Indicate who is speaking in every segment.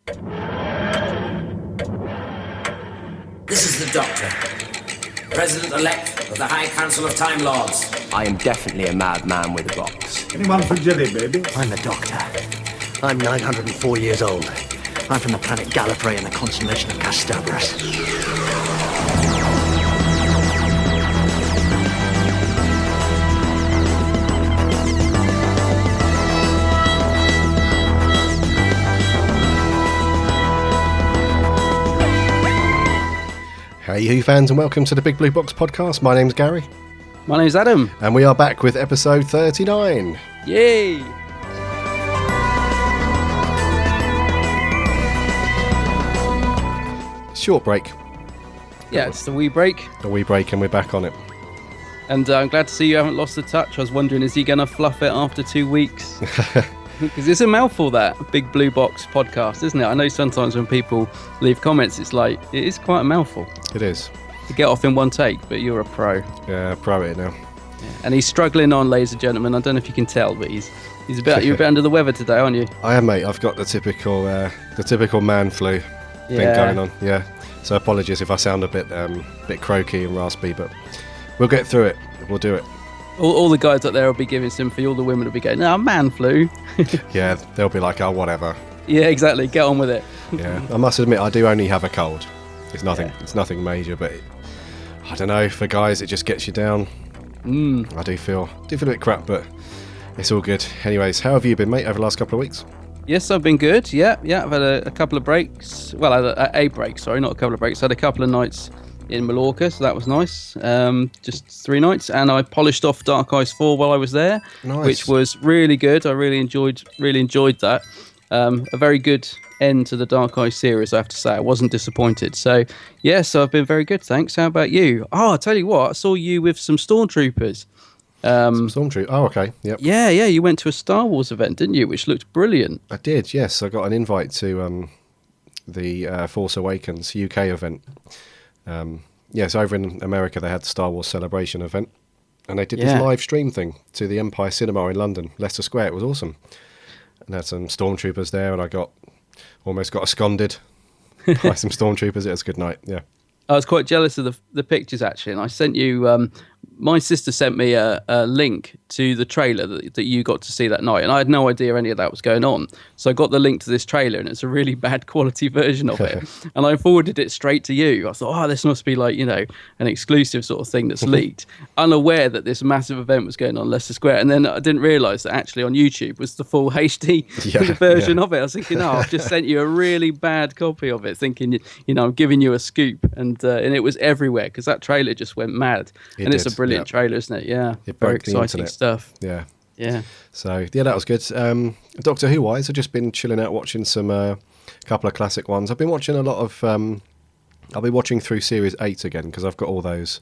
Speaker 1: This is the Doctor, President-elect of the High Council of Time Lords.
Speaker 2: I am definitely a madman with a box.
Speaker 3: Anyone for jelly, baby?
Speaker 4: I'm the Doctor. I'm 904 years old. I'm from the planet Gallifrey in the constellation of Castabras.
Speaker 5: Hey Who fans, and welcome to the Big Blue Box podcast. My name's Gary.
Speaker 6: My name's Adam.
Speaker 5: And we are back with episode 39.
Speaker 6: Yay!
Speaker 5: Short break.
Speaker 6: Yeah, it's the wee break.
Speaker 5: A wee break and we're back on it.
Speaker 6: And I'm glad to see you haven't lost the touch. I was wondering, is he going to fluff it after 2 weeks? Because it's a mouthful, that Big Blue Box podcast, isn't it? I know sometimes when people leave comments, it's like, it is quite a mouthful.
Speaker 5: It is.
Speaker 6: To get off in one take, but you're a pro.
Speaker 5: Yeah, pro at it now.
Speaker 6: Yeah. And he's struggling on, ladies and gentlemen. I don't know if you can tell, but you're a bit under the weather today, aren't you?
Speaker 5: I am, mate. I've got the typical man flu thing going on. Yeah. So apologies if I sound a bit croaky and raspy, but we'll get through it. We'll do it.
Speaker 6: All the guys up there will be giving sympathy. All the women will be going, "No, man flu."
Speaker 5: Yeah, they'll be like, "Oh, whatever."
Speaker 6: Yeah, exactly. Get on with it.
Speaker 5: Yeah, I must admit, I do only have a cold. It's nothing. Yeah. It's nothing major, but I don't know. For guys, it just gets you down. I do feel a bit crap, but it's all good. Anyways, how have you been, mate, over the last couple of weeks?
Speaker 6: Yes, I've been good. Yeah. I've had a couple of breaks. Well, I had a break. Sorry, not a couple of breaks. I had a couple of nights in Mallorca, so that was nice. Just 3 nights, and I polished off Dark Ice 4 while I was there, which was really good. I really enjoyed that. A very good end to the Dark Ice series, I have to say. I wasn't disappointed. So so I've been very good, thanks. How about you? Oh, I'll tell you what, I saw you with some Stormtroopers.
Speaker 5: Some Stormtroopers. Oh, okay. Yep.
Speaker 6: Yeah. You went to a Star Wars event, didn't you? Which looked brilliant.
Speaker 5: I did. Yes, I got an invite to the Force Awakens UK event. So over in America they had the Star Wars Celebration event, and they did this live stream thing to the Empire Cinema in London, Leicester Square. It was awesome, and they had some Stormtroopers there, and I almost got absconded by some Stormtroopers. It was a good night. Yeah,
Speaker 6: I was quite jealous of the pictures, actually, and I sent you. My sister sent me a link to the trailer that you got to see that night, and I had no idea any of that was going on. So I got the link to this trailer, and it's a really bad quality version of it. And I forwarded it straight to you. I thought, this must be like, an exclusive sort of thing that's leaked, unaware that this massive event was going on in Leicester Square. And then I didn't realise that actually on YouTube was the full HD version of it. I was thinking, I've just sent you a really bad copy of it, thinking, I'm giving you a scoop. And it was everywhere, because that trailer just went mad. It's a brilliant trailer, isn't it? Yeah,
Speaker 5: it
Speaker 6: very
Speaker 5: broke the
Speaker 6: exciting
Speaker 5: internet
Speaker 6: stuff.
Speaker 5: Yeah. So that was good. Doctor Who wise, I've just been chilling out watching some couple of classic ones. I've been watching a lot of. I'll be watching through series 8 again because I've got all those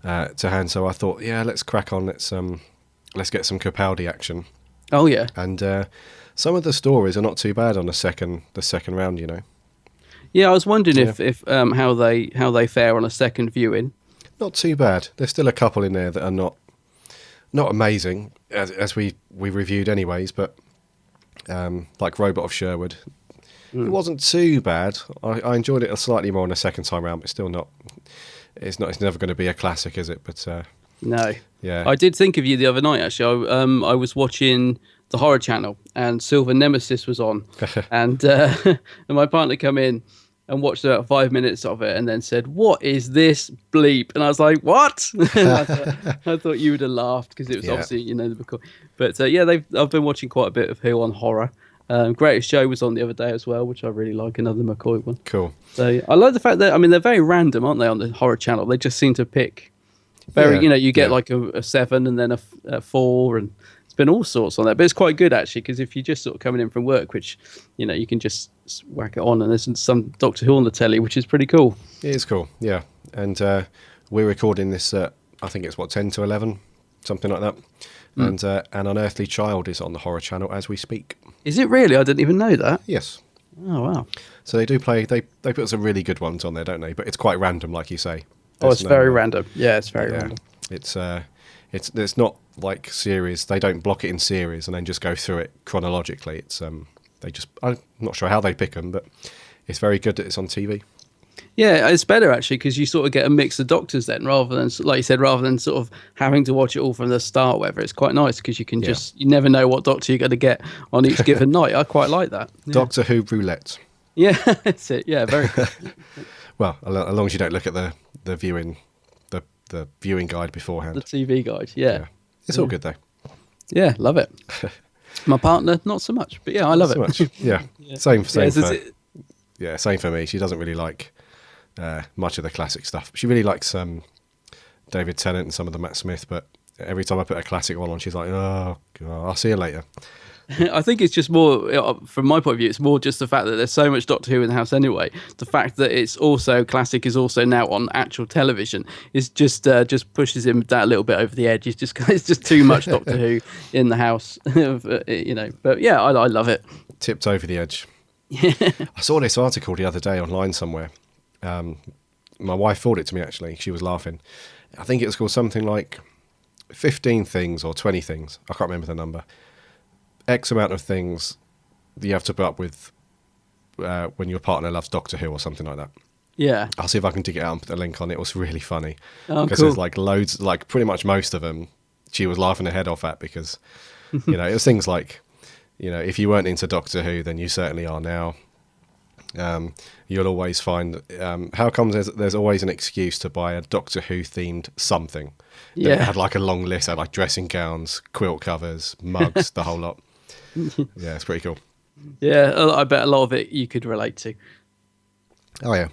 Speaker 5: to hand. So I thought, let's crack on. Let's get some Capaldi action.
Speaker 6: Oh yeah.
Speaker 5: And some of the stories are not too bad on the second round.
Speaker 6: Yeah, I was wondering if how they fare on a second viewing.
Speaker 5: Not too bad. There's still a couple in there that are not amazing, as we reviewed anyways, but like Robot of Sherwood, it wasn't too bad. I enjoyed it slightly more on the second time round, but still not. It's never going to be a classic, is it? But
Speaker 6: no.
Speaker 5: Yeah.
Speaker 6: I did think of you the other night, actually. I was watching the Horror Channel, and Silver Nemesis was on, and my partner come in and watched about 5 minutes of it and then said, "What is this bleep?" And I was like, "What?" I thought you would have laughed, because it was obviously, the book. But I've been watching quite a bit of Who on horror. Greatest Show was on the other day as well, which I really like, another McCoy one.
Speaker 5: Cool.
Speaker 6: So I like the fact that, they're very random, aren't they, on the Horror Channel? They just seem to pick you get like a 7 and then a 4, and it's been all sorts on there. But it's quite good, actually, because if you're just sort of coming in from work, which, you can just whack it on, and there's some Doctor Who on the telly, which is pretty cool.
Speaker 5: It is cool, yeah. And we're recording this at, I think it's 10 to 11, something like that. And An Unearthly Child is on the Horror Channel as we speak.
Speaker 6: Is it really? I didn't even know that.
Speaker 5: Yes.
Speaker 6: Oh, wow.
Speaker 5: So they do play, they put some really good ones on there, don't they? But it's quite random, like you say.
Speaker 6: It's very random. Yeah, it's very random.
Speaker 5: It's not like series. They don't block it in series and then just go through it chronologically. It's I'm not sure how they pick them, but it's very good that it's on TV.
Speaker 6: Yeah, it's better actually because you sort of get a mix of doctors then, rather than, like you said, rather than sort of having to watch it all from the start. Whether it's quite nice because you can you never know what doctor you're going to get on each given night. I quite like that. Yeah.
Speaker 5: Doctor Who roulette.
Speaker 6: Yeah, that's it. Yeah, very good.
Speaker 5: Well, as long as you don't look at the viewing guide beforehand.
Speaker 6: The TV guide. Yeah.
Speaker 5: It's all good though.
Speaker 6: Yeah, love it. My partner, not so much, but yeah, I love it.
Speaker 5: Much. Yeah. Same
Speaker 6: Yeah,
Speaker 5: for same for me. She doesn't really like much of the classic stuff. She really likes David Tennant and some of the Matt Smith, but every time I put a classic one on, she's like, "Oh, God, I'll see you later."
Speaker 6: I think it's just more, from my point of view, it's more just the fact that there's so much Doctor Who in the house anyway. The fact that it's also classic is also now on actual television is just pushes him that little bit over the edge. It's just too much Doctor Who in the house, you know. But yeah, I love it.
Speaker 5: Tipped over the edge. I saw this article the other day online somewhere. My wife forwarded it to me actually. She was laughing. I think it was called something like 15 things or 20 things. I can't remember the number. X amount of things that you have to put up with when your partner loves Doctor Who or something like that.
Speaker 6: Yeah.
Speaker 5: I'll see if I can dig it out and put a link on it. It was really funny.
Speaker 6: Oh,
Speaker 5: because
Speaker 6: cool.
Speaker 5: there's like loads, like pretty much most of them, she was laughing her head off at because, you know, it was things like, you know, if you weren't into Doctor Who, then you certainly are now. You'll always find, how comes there's always an excuse to buy a Doctor Who themed something?
Speaker 6: Yeah.
Speaker 5: It had like a long list, had like dressing gowns, quilt covers, mugs, the whole lot. Yeah, it's pretty cool.
Speaker 6: Yeah, I bet a lot of it you could relate to.
Speaker 5: Oh yeah.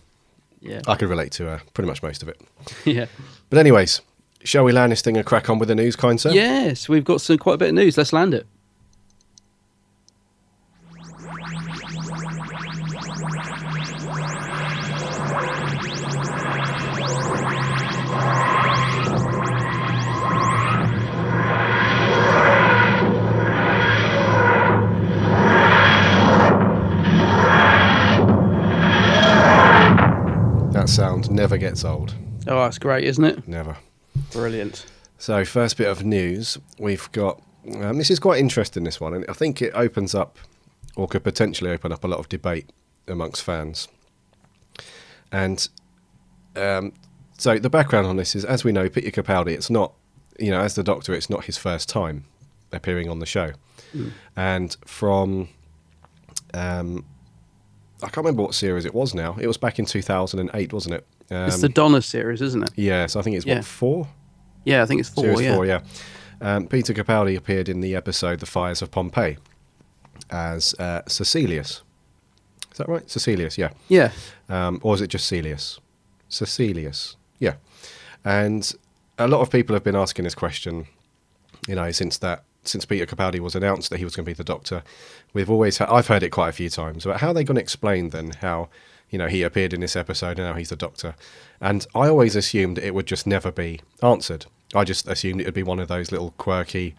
Speaker 6: Yeah.
Speaker 5: I could relate to pretty much most of it.
Speaker 6: Yeah.
Speaker 5: But anyways, shall we land this thing and crack on with the news, kind sir?
Speaker 6: Yes, we've got quite a bit of news. Let's land it.
Speaker 5: That sound never gets old.
Speaker 6: Oh, that's great, isn't it?
Speaker 5: Never.
Speaker 6: Brilliant.
Speaker 5: So, first bit of news, we've got... this is quite interesting, this one, and I think it opens up, or could potentially open up, a lot of debate amongst fans. And so the background on this is, as we know, Peter Capaldi, it's not, you know, as the Doctor, it's not his first time appearing on the show. And from... I can't remember what series it was now. It was back in 2008, wasn't it?
Speaker 6: It's the Donna series, isn't it?
Speaker 5: Yeah, so I think it's, what, 4?
Speaker 6: Yeah, I think it's 4,
Speaker 5: Series
Speaker 6: yeah.
Speaker 5: 4, yeah. Peter Capaldi appeared in the episode The Fires of Pompeii as Cecilius. Is that right? Cecilius, yeah.
Speaker 6: Yeah.
Speaker 5: Or is it just Celius? Cecilius, yeah. And a lot of people have been asking this question, you know, since Peter Capaldi was announced that he was going to be the Doctor. I've heard it quite a few times about how they're going to explain then how, you know, he appeared in this episode and now he's the Doctor. And I always assumed it would just never be answered. I just assumed it would be one of those little quirky,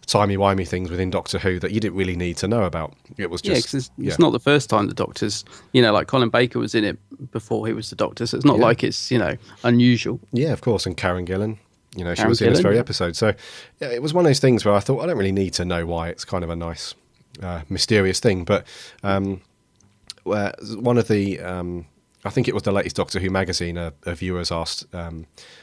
Speaker 5: timey-wimey things within Doctor Who that you didn't really need to know about. It was just...
Speaker 6: Yeah, because it's not the first time the Doctor's, you know, like Colin Baker was in it before he was the Doctor, so it's not like it's, you know, unusual.
Speaker 5: Yeah, of course, and Karen Gillan. You know, she
Speaker 6: Karen
Speaker 5: was in this
Speaker 6: Gillan,
Speaker 5: very
Speaker 6: yeah.
Speaker 5: episode. So yeah, it was one of those things where I thought, I don't really need to know why. It's kind of a nice, mysterious thing. But one of the, I think it was the latest Doctor Who magazine, a viewers asked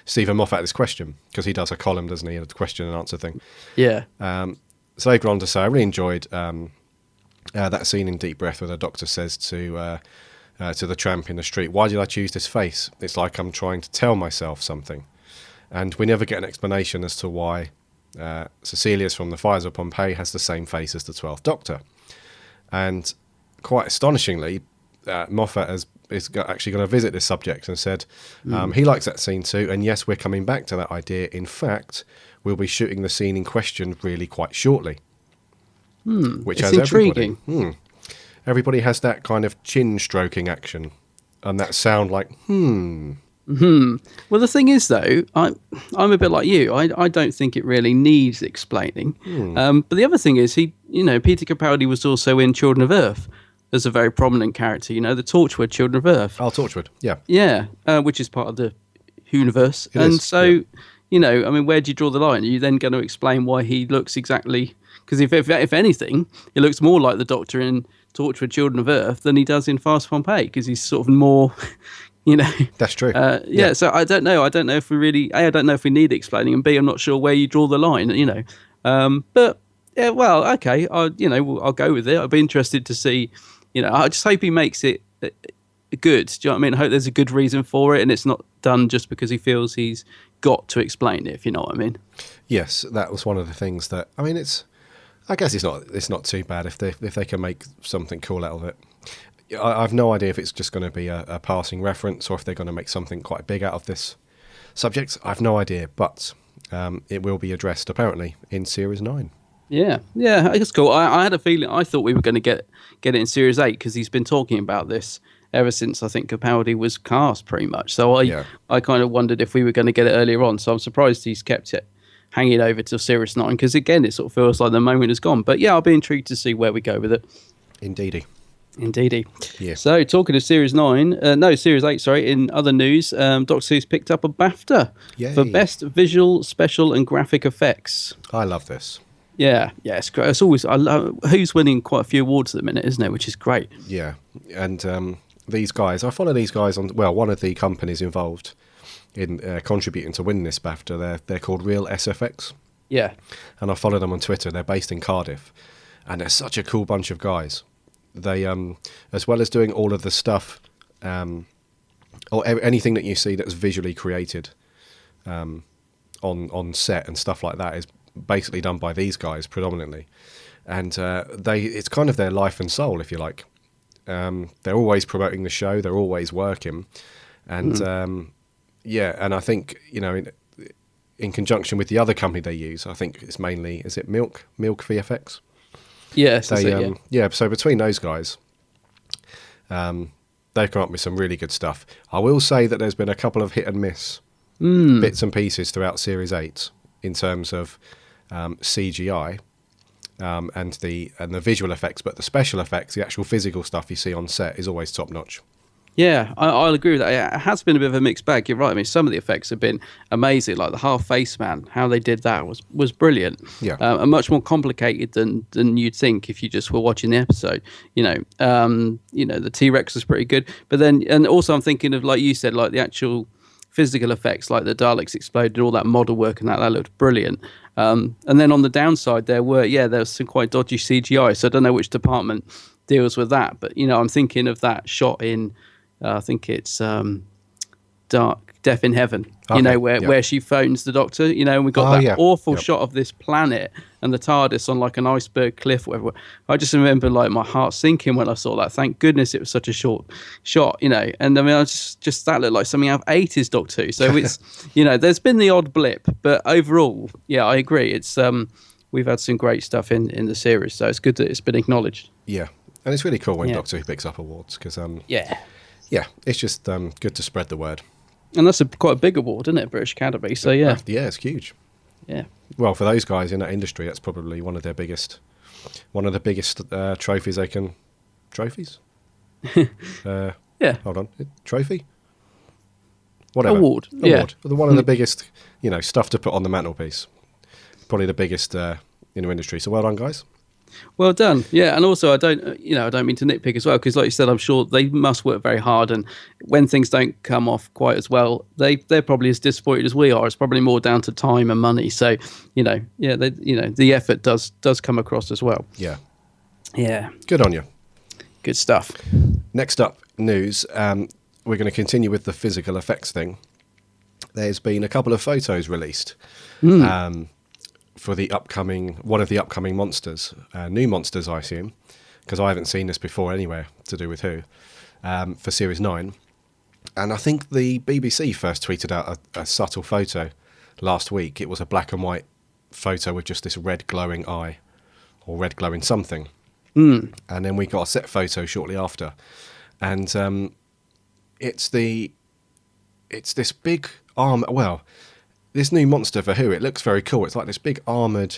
Speaker 5: Stephen Moffat this question, because he does a column, doesn't he, a question and answer thing.
Speaker 6: Yeah.
Speaker 5: So they've gone on to say, I really enjoyed that scene in Deep Breath where the Doctor says to the tramp in the street, why did I choose this face? It's like I'm trying to tell myself something. And we never get an explanation as to why Cecilius from The Fires of Pompeii has the same face as the 12th Doctor. And quite astonishingly, Moffat is actually going to visit this subject and said he likes that scene too. And yes, we're coming back to that idea. In fact, we'll be shooting the scene in question really quite shortly. Which
Speaker 6: It's
Speaker 5: has
Speaker 6: intriguing.
Speaker 5: Everybody has that kind of chin stroking action. And that sound like,
Speaker 6: Well, the thing is, though, I'm a bit like you. I don't think it really needs explaining. But the other thing is, Peter Capaldi was also in Children of Earth as a very prominent character. You know, the Torchwood Children of Earth.
Speaker 5: Oh, Torchwood, yeah.
Speaker 6: Yeah, which is part of the Whoniverse.
Speaker 5: It
Speaker 6: And
Speaker 5: is,
Speaker 6: so,
Speaker 5: yeah.
Speaker 6: you know, I mean, where do you draw the line? Are you then going to explain why he looks exactly... Because if anything, he looks more like the Doctor in Torchwood Children of Earth than he does in Fast Pompeii, because he's sort of more, you know.
Speaker 5: That's true.
Speaker 6: Yeah, so I don't know. I don't know if we really. I don't know if we need explaining, and B, I'm not sure where you draw the line. You know, but yeah, well, okay. I'll go with it. I'd be interested to see. You know, I just hope he makes it good. Do you know what I mean? I hope there's a good reason for it, and it's not done just because he feels he's got to explain it. If you know what I mean.
Speaker 5: Yes, that was one of the things that. I mean, I guess it's not too bad if they can make something cool out of it. I've no idea if it's just going to be a passing reference or if they're going to make something quite big out of this subject. I've no idea, but it will be addressed apparently in Series 9. Yeah,
Speaker 6: it's cool. I had a feeling. I thought we were going to get it in Series 8 because he's been talking about this ever since I think Capaldi was cast, pretty much. So I kind of wondered if we were going to get it earlier on. So I'm surprised he's kept it hanging over till Series 9 because again, it sort of feels like the moment is gone. But yeah, I'll be intrigued to see where we go with it.
Speaker 5: Indeedy.
Speaker 6: Yeah. So talking of Series 8, sorry, in other news, Doctor Who's picked up a BAFTA for Best Visual, Special and Graphic Effects.
Speaker 5: I love this.
Speaker 6: Yeah, it's great. It's always, I love, Who's winning quite a few awards at the minute, isn't it? Which is great.
Speaker 5: Yeah, and these guys, I follow these guys on, well, one of the companies involved in contributing to win this BAFTA, they're called Real SFX.
Speaker 6: Yeah.
Speaker 5: And I follow them on Twitter. They're based in Cardiff. And they're such a cool bunch of guys. They, as well as doing all of the stuff, or anything that you see that's visually created on set and stuff like that is basically done by these guys predominantly. And it's kind of their life and soul, if you like. They're always promoting the show. They're always working. And, and I think, you know, in conjunction with the other company they use, I think it's mainly, is it Milk VFX?
Speaker 6: Yes,
Speaker 5: yeah. So between those guys, they've come up with some really good stuff. I will say that there's been a couple of hit and miss bits and pieces throughout Series 8 in terms of CGI and the visual effects, but the special effects, the actual physical stuff you see on set is always top notch.
Speaker 6: Yeah, I'll agree with that. It has been a bit of a mixed bag. You're right. I mean, some of the effects have been amazing, like the half-face man. How they did that was brilliant.
Speaker 5: Yeah,
Speaker 6: and much more complicated than you'd think if you just were watching the episode. You know, the T-Rex was pretty good, but then, and also I'm thinking of, like you said, like the actual physical effects, like the Daleks exploded, all that model work, and that looked brilliant. And then on the downside, there was some quite dodgy CGI. So I don't know which department deals with that, but you know, I'm thinking of that shot in. I think it's Death in Heaven,
Speaker 5: okay,
Speaker 6: you know, where she phones the Doctor, you know, and we got that awful shot of this planet and the TARDIS on like an iceberg cliff or whatever. I just remember like my heart sinking when I saw that. Thank goodness it was such a short shot, you know. And I mean, I just that looked like something out of 80s Doctor Who. So it's, you know, there's been the odd blip, but overall, yeah, I agree. It's we've had some great stuff in the series, so it's good that it's been acknowledged.
Speaker 5: Yeah, and it's really cool when Doctor Who picks up awards because yeah, it's just good to spread the word.
Speaker 6: And that's quite a big award, isn't it, British Academy? So yeah,
Speaker 5: it's huge.
Speaker 6: Yeah.
Speaker 5: Well, for those guys in that industry, that's probably one of the biggest trophies they can. Trophies?
Speaker 6: Yeah.
Speaker 5: Hold on, trophy. Whatever.
Speaker 6: Award. Yeah.
Speaker 5: One of the biggest, you know, stuff to put on the mantelpiece. Probably the biggest in the industry. So well done, guys.
Speaker 6: Well done. Yeah, and also I don't mean to nitpick as well, because like you said, I'm sure they must work very hard, and when things don't come off quite as well, they're probably as disappointed as we are. It's probably more down to time and money. So, the effort does come across as well.
Speaker 5: Yeah.
Speaker 6: Yeah.
Speaker 5: Good on you.
Speaker 6: Good stuff.
Speaker 5: Next up, news. We're going to continue with the physical effects thing. There's been a couple of photos released. For one of the upcoming monsters, new monsters, I assume, because I haven't seen this before anywhere to do with Who, for Series 9. And I think the BBC first tweeted out a subtle photo last week. It was a black and white photo with just this red glowing eye, or red glowing something. And then we got a set photo shortly after. And it's this big arm, well, this new monster for Who, it looks very cool. It's like this big armoured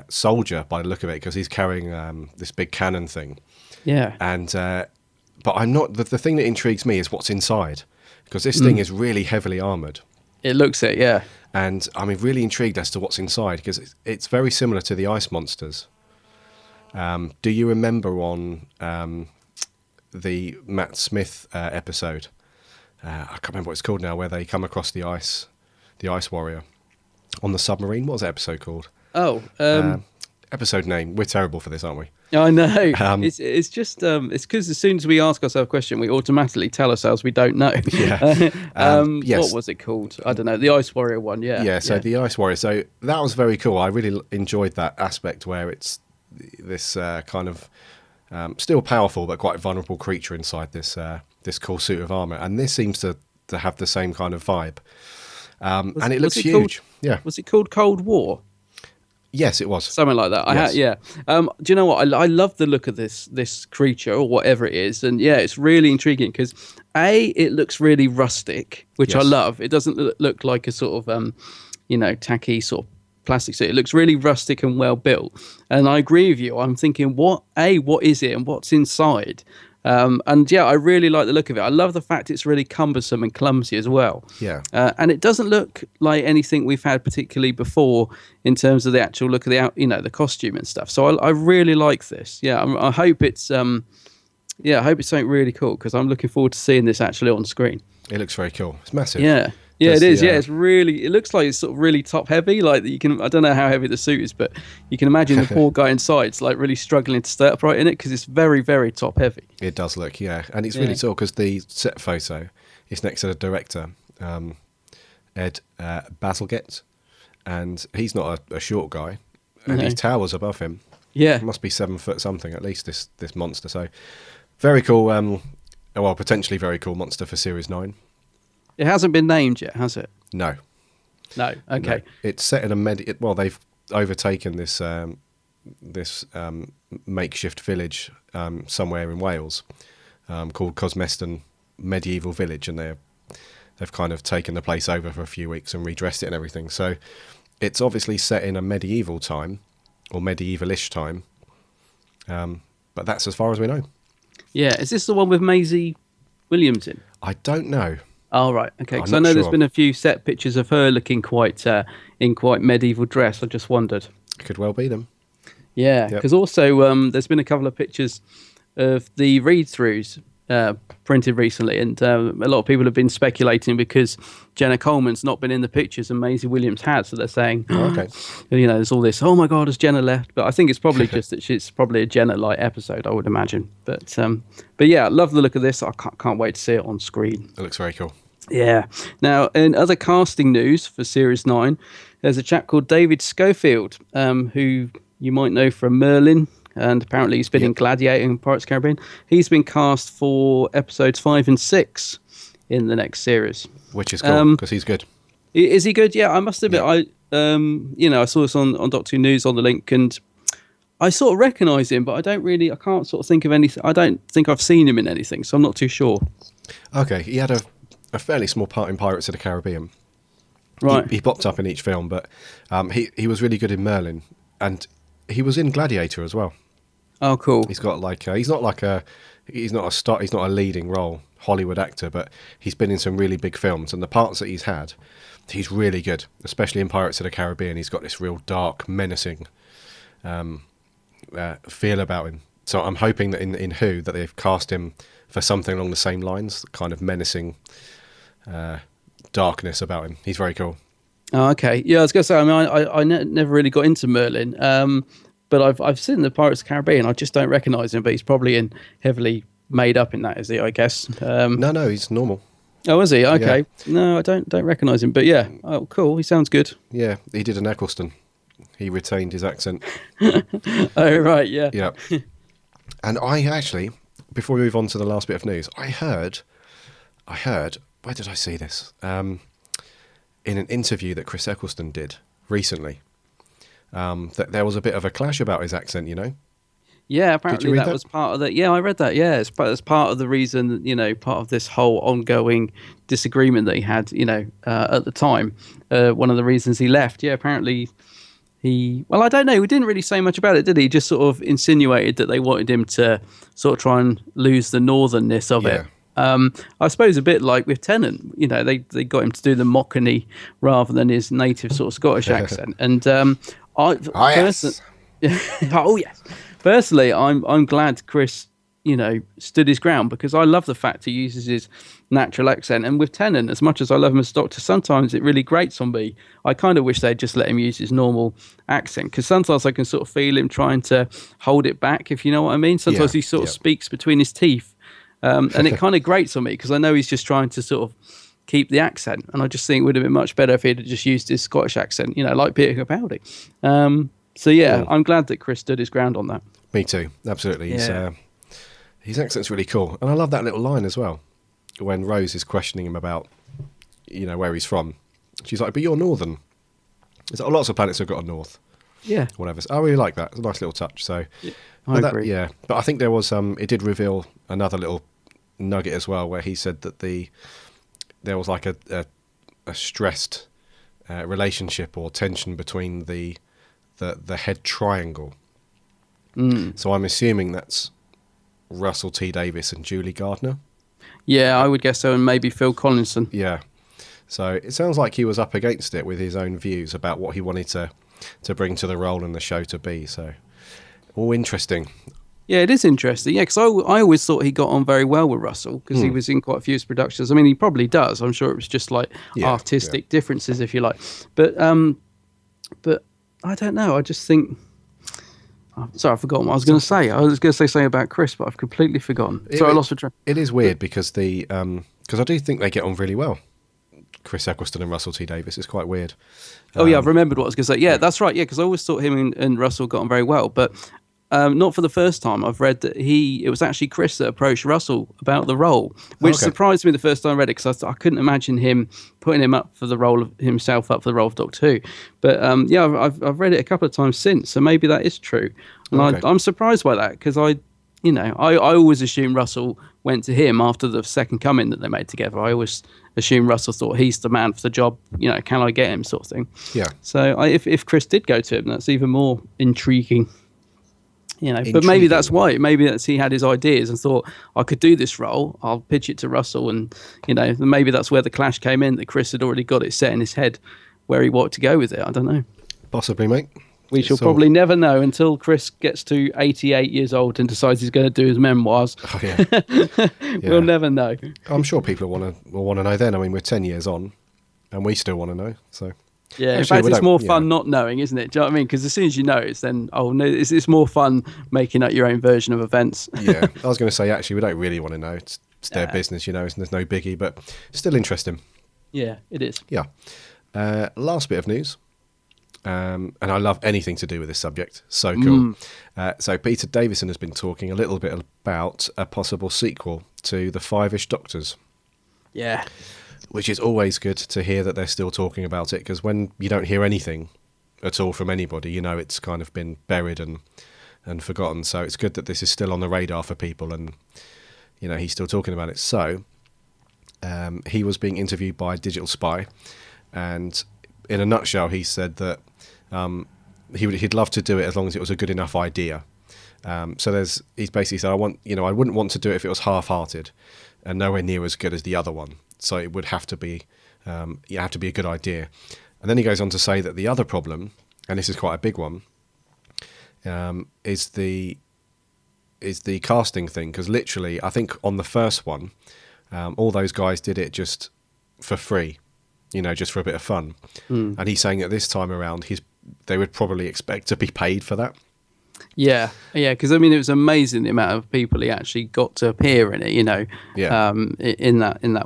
Speaker 5: soldier by the look of it, because he's carrying this big cannon thing.
Speaker 6: Yeah.
Speaker 5: And but I'm not. The thing that intrigues me is what's inside, because this thing is really heavily armoured.
Speaker 6: It looks it, yeah.
Speaker 5: And I'm really intrigued as to what's inside, because it's very similar to the ice monsters. Do you remember on the Matt Smith episode? I can't remember what it's called now, where they come across the ice warrior on the submarine. What was that episode called?
Speaker 6: Oh,
Speaker 5: episode name. We're terrible for this, aren't we?
Speaker 6: I know. It's just it's because as soon as we ask ourselves a question, we automatically tell ourselves we don't know.
Speaker 5: Yeah. Yes.
Speaker 6: What was it called? I don't know. The Ice Warrior one. Yeah.
Speaker 5: Yeah. So the Ice Warrior. So that was very cool. I really enjoyed that aspect where it's this kind of still powerful but quite vulnerable creature inside this cool suit of armor, and this seems to have the same kind of vibe. And it looks huge. Yeah.
Speaker 6: Was it called Cold War?
Speaker 5: Yes, it was.
Speaker 6: Something like that.
Speaker 5: Yes.
Speaker 6: Do you know what? I love the look of this creature or whatever it is, and yeah, it's really intriguing because it looks really rustic, which I
Speaker 5: Yes.
Speaker 6: love. It doesn't look like a sort of tacky sort of plastic suit. It looks really rustic and well built. And I agree with you. I'm thinking, what is it and what's inside? And yeah, I really like the look of it. I love the fact it's really cumbersome and clumsy as well.
Speaker 5: Yeah.
Speaker 6: And it doesn't look like anything we've had particularly before in terms of the actual look of the costume and stuff. So I really like this. Yeah, I hope it's something really cool because I'm looking forward to seeing this actually on screen.
Speaker 5: It looks very cool. It's massive.
Speaker 6: Yeah. Yeah, it is. Yeah, it's really. It looks like it's sort of really top heavy. Like you can. I don't know how heavy the suit is, but you can imagine the poor guy inside's like really struggling to stay upright in it because it's very, very top heavy.
Speaker 5: It does look, yeah, and it's really cool because the set photo is next to the director, Ed Bazalgette, and he's not a short guy, and he towers above him.
Speaker 6: Yeah,
Speaker 5: It must be 7 foot something at least. This monster. So very cool. Well, potentially very cool monster for Series 9.
Speaker 6: it hasn't been named yet, has it?
Speaker 5: No.
Speaker 6: No. Okay.
Speaker 5: No. It's set in a well, they've overtaken this makeshift village somewhere in Wales called Cosmeston Medieval Village, and they've kind of taken the place over for a few weeks and redressed it and everything. So it's obviously set in a medieval time or medievalish time, but that's as far as we know.
Speaker 6: Yeah. Is this the one with Maisie Williams in?
Speaker 5: I don't know.
Speaker 6: Oh, right. Okay. Because I
Speaker 5: I'm
Speaker 6: know
Speaker 5: not
Speaker 6: there's
Speaker 5: sure.
Speaker 6: been a few set pictures of her looking quite medieval dress. I just wondered.
Speaker 5: Could well be them.
Speaker 6: Yeah,
Speaker 5: Yep.
Speaker 6: because also there's been a couple of pictures of the read-throughs printed recently, and a lot of people have been speculating because Jenna Coleman's not been in the pictures and Maisie Williams has, so they're saying,
Speaker 5: Okay.
Speaker 6: there's all this, oh my God, has Jenna left? But I think it's probably just that she's probably a Jenna-like episode, I would imagine. But yeah, I love the look of this. I can't wait to see it on screen.
Speaker 5: It looks very cool.
Speaker 6: Yeah. Now, in other casting news for Series 9, there's a chap called David Schofield, who you might know from Merlin, and apparently he's been in Gladiator and Pirates of the Caribbean. He's been cast for episodes 5 and 6 in the next series.
Speaker 5: Which is cool because he's good.
Speaker 6: Is he good? Yeah, I must admit, I saw this on Doctor Who News on the link, and I sort of recognise him, but I can't sort of think of anything. I don't think I've seen him in anything, so I'm not too sure.
Speaker 5: Okay, he had a fairly small part in Pirates of the Caribbean.
Speaker 6: Right.
Speaker 5: He popped up in each film, but he was really good in Merlin, and he was in Gladiator as well.
Speaker 6: Oh, cool.
Speaker 5: He's got he's not a leading role Hollywood actor, but he's been in some really big films, and the parts that he's had, he's really good, especially in Pirates of the Caribbean. He's got this real dark, menacing feel about him. So I'm hoping that in Who that they've cast him for something along the same lines, kind of menacing darkness about him. He's very cool.
Speaker 6: Oh, okay. Yeah, I was going to say, I mean, I never really got into Merlin, but I've seen the Pirates of the Caribbean. I just don't recognise him, but he's probably heavily made up in that, is he, I guess?
Speaker 5: No, he's normal.
Speaker 6: Oh, is he? Okay.
Speaker 5: Yeah.
Speaker 6: No, I don't recognise him, but yeah. Oh, cool. He sounds good.
Speaker 5: Yeah, he did an Eccleston. He retained his accent.
Speaker 6: Oh, right, yeah.
Speaker 5: Yeah. And I actually, before we move on to the last bit of news, I heard, where did I see this? In an interview that Chris Eccleston did recently, that there was a bit of a clash about his accent, you know?
Speaker 6: Yeah, apparently
Speaker 5: read
Speaker 6: that
Speaker 5: that?
Speaker 6: was part of that. Yeah, I read that. Yeah, it's part of the reason, part of this whole ongoing disagreement that he had, at the time. One of the reasons he left. Yeah, apparently well, I don't know. He didn't really say much about it, did he? He just sort of insinuated that they wanted him to sort of try and lose the northernness of it. I suppose a bit like with Tennant, they got him to do the Mockney rather than his native sort of Scottish accent. And
Speaker 5: yes.
Speaker 6: oh yes. personally, I'm glad Chris, stood his ground, because I love the fact he uses his natural accent. And with Tennant, as much as I love him as Doctor, sometimes it really grates on me. I kind of wish they'd just let him use his normal accent, because sometimes I can sort of feel him trying to hold it back, if you know what I mean. Sometimes he sort of speaks between his teeth, and it kind of grates on me, because I know he's just trying to sort of keep the accent, and I just think it would have been much better if he'd just used his Scottish accent, like Peter Capaldi. So yeah, I'm glad that Chris stood his ground on that.
Speaker 5: Me too, absolutely.
Speaker 6: Yeah.
Speaker 5: His accent's really cool, and I love that little line as well when Rose is questioning him about where he's from. She's like, "But you're northern." It's like, lots of planets have got a north.
Speaker 6: Yeah,
Speaker 5: whatever. I really like that. It's a nice little touch. So
Speaker 6: I agree.
Speaker 5: Yeah, but I think there was it did reveal another little nugget as well, where he said that there was like a stressed relationship or tension between the head triangle. So I'm assuming that's Russell T Davies and Julie Gardner.
Speaker 6: Yeah, I would guess so, and maybe Phil Collinson.
Speaker 5: Yeah. So it sounds like he was up against it with his own views about what he wanted to bring to the role and the show to be. So all interesting.
Speaker 6: Yeah, it is interesting. Yeah, because I always thought he got on very well with Russell, because he was in quite a few of his productions. I mean, he probably does. I'm sure it was just like artistic differences, if you like. But I don't know. I just think. Sorry, I've forgotten what I was going to say. I was going to say something about Chris, but I've completely forgotten. I lost the track.
Speaker 5: It is weird because because I do think they get on really well. Chris Eccleston and Russell T Davies. It's quite weird.
Speaker 6: I've remembered what I was going to say. Yeah, that's right. Yeah, because I always thought him and Russell got on very well, but not for the first time. I've read that it was actually Chris that approached Russell about the role, which surprised me the first time I read it, because I couldn't imagine him putting him up for the role of Doctor Who. But I've read it a couple of times since, so maybe that is true. And I'm surprised by that, because I always assumed Russell went to him after the second coming that they made together. I always assumed Russell thought he's the man for the job. Can I get him, sort of thing. Yeah. So if Chris did go to him, that's even more intriguing. But maybe that's why. Maybe that's he had his ideas and thought, I could do this role. I'll pitch it to Russell, and maybe that's where the clash came in. That Chris had already got it set in his head where he wanted to go with it. I don't know. Possibly, mate. We shall probably never know until Chris gets to 88 years old and decides he's going to do his memoirs. Oh, yeah. We'll never know. I'm sure people will want to know then. I mean, we're 10 years on, and we still want to know. So. Yeah, in fact, it's more fun not knowing, isn't it? Do you know what I mean? Because as soon as you know, it's more fun making up your own version of events. Yeah, I was going to say, actually, we don't really want to know. It's their business, and there's no biggie, but still interesting. Yeah, it is. Yeah. Last bit of news. And I love anything to do with this subject. So cool. So Peter Davison has been talking a little bit about a possible sequel to the Five-ish Doctors. Yeah. Which is always good to hear that they're still talking about it, because when you don't hear anything at all from anybody, it's kind of been buried and forgotten. So it's good that this is still on the radar for people, and he's still talking about it. So he was being interviewed by Digital Spy, and in a nutshell, he said that he'd love to do it as long as it was a good enough idea. So he's basically said, I wouldn't want to do it if it was half-hearted and nowhere near as good as the other one. So it would have to be, a good idea. And then he goes on to say that the other problem, and this is quite a big one, is the casting thing. Because literally, I think on the first one, all those guys did it just for free, just for a bit of fun. And he's saying that this time around, they would probably expect to be paid for that. Yeah, because it was amazing the amount of people he actually got to appear in it. In that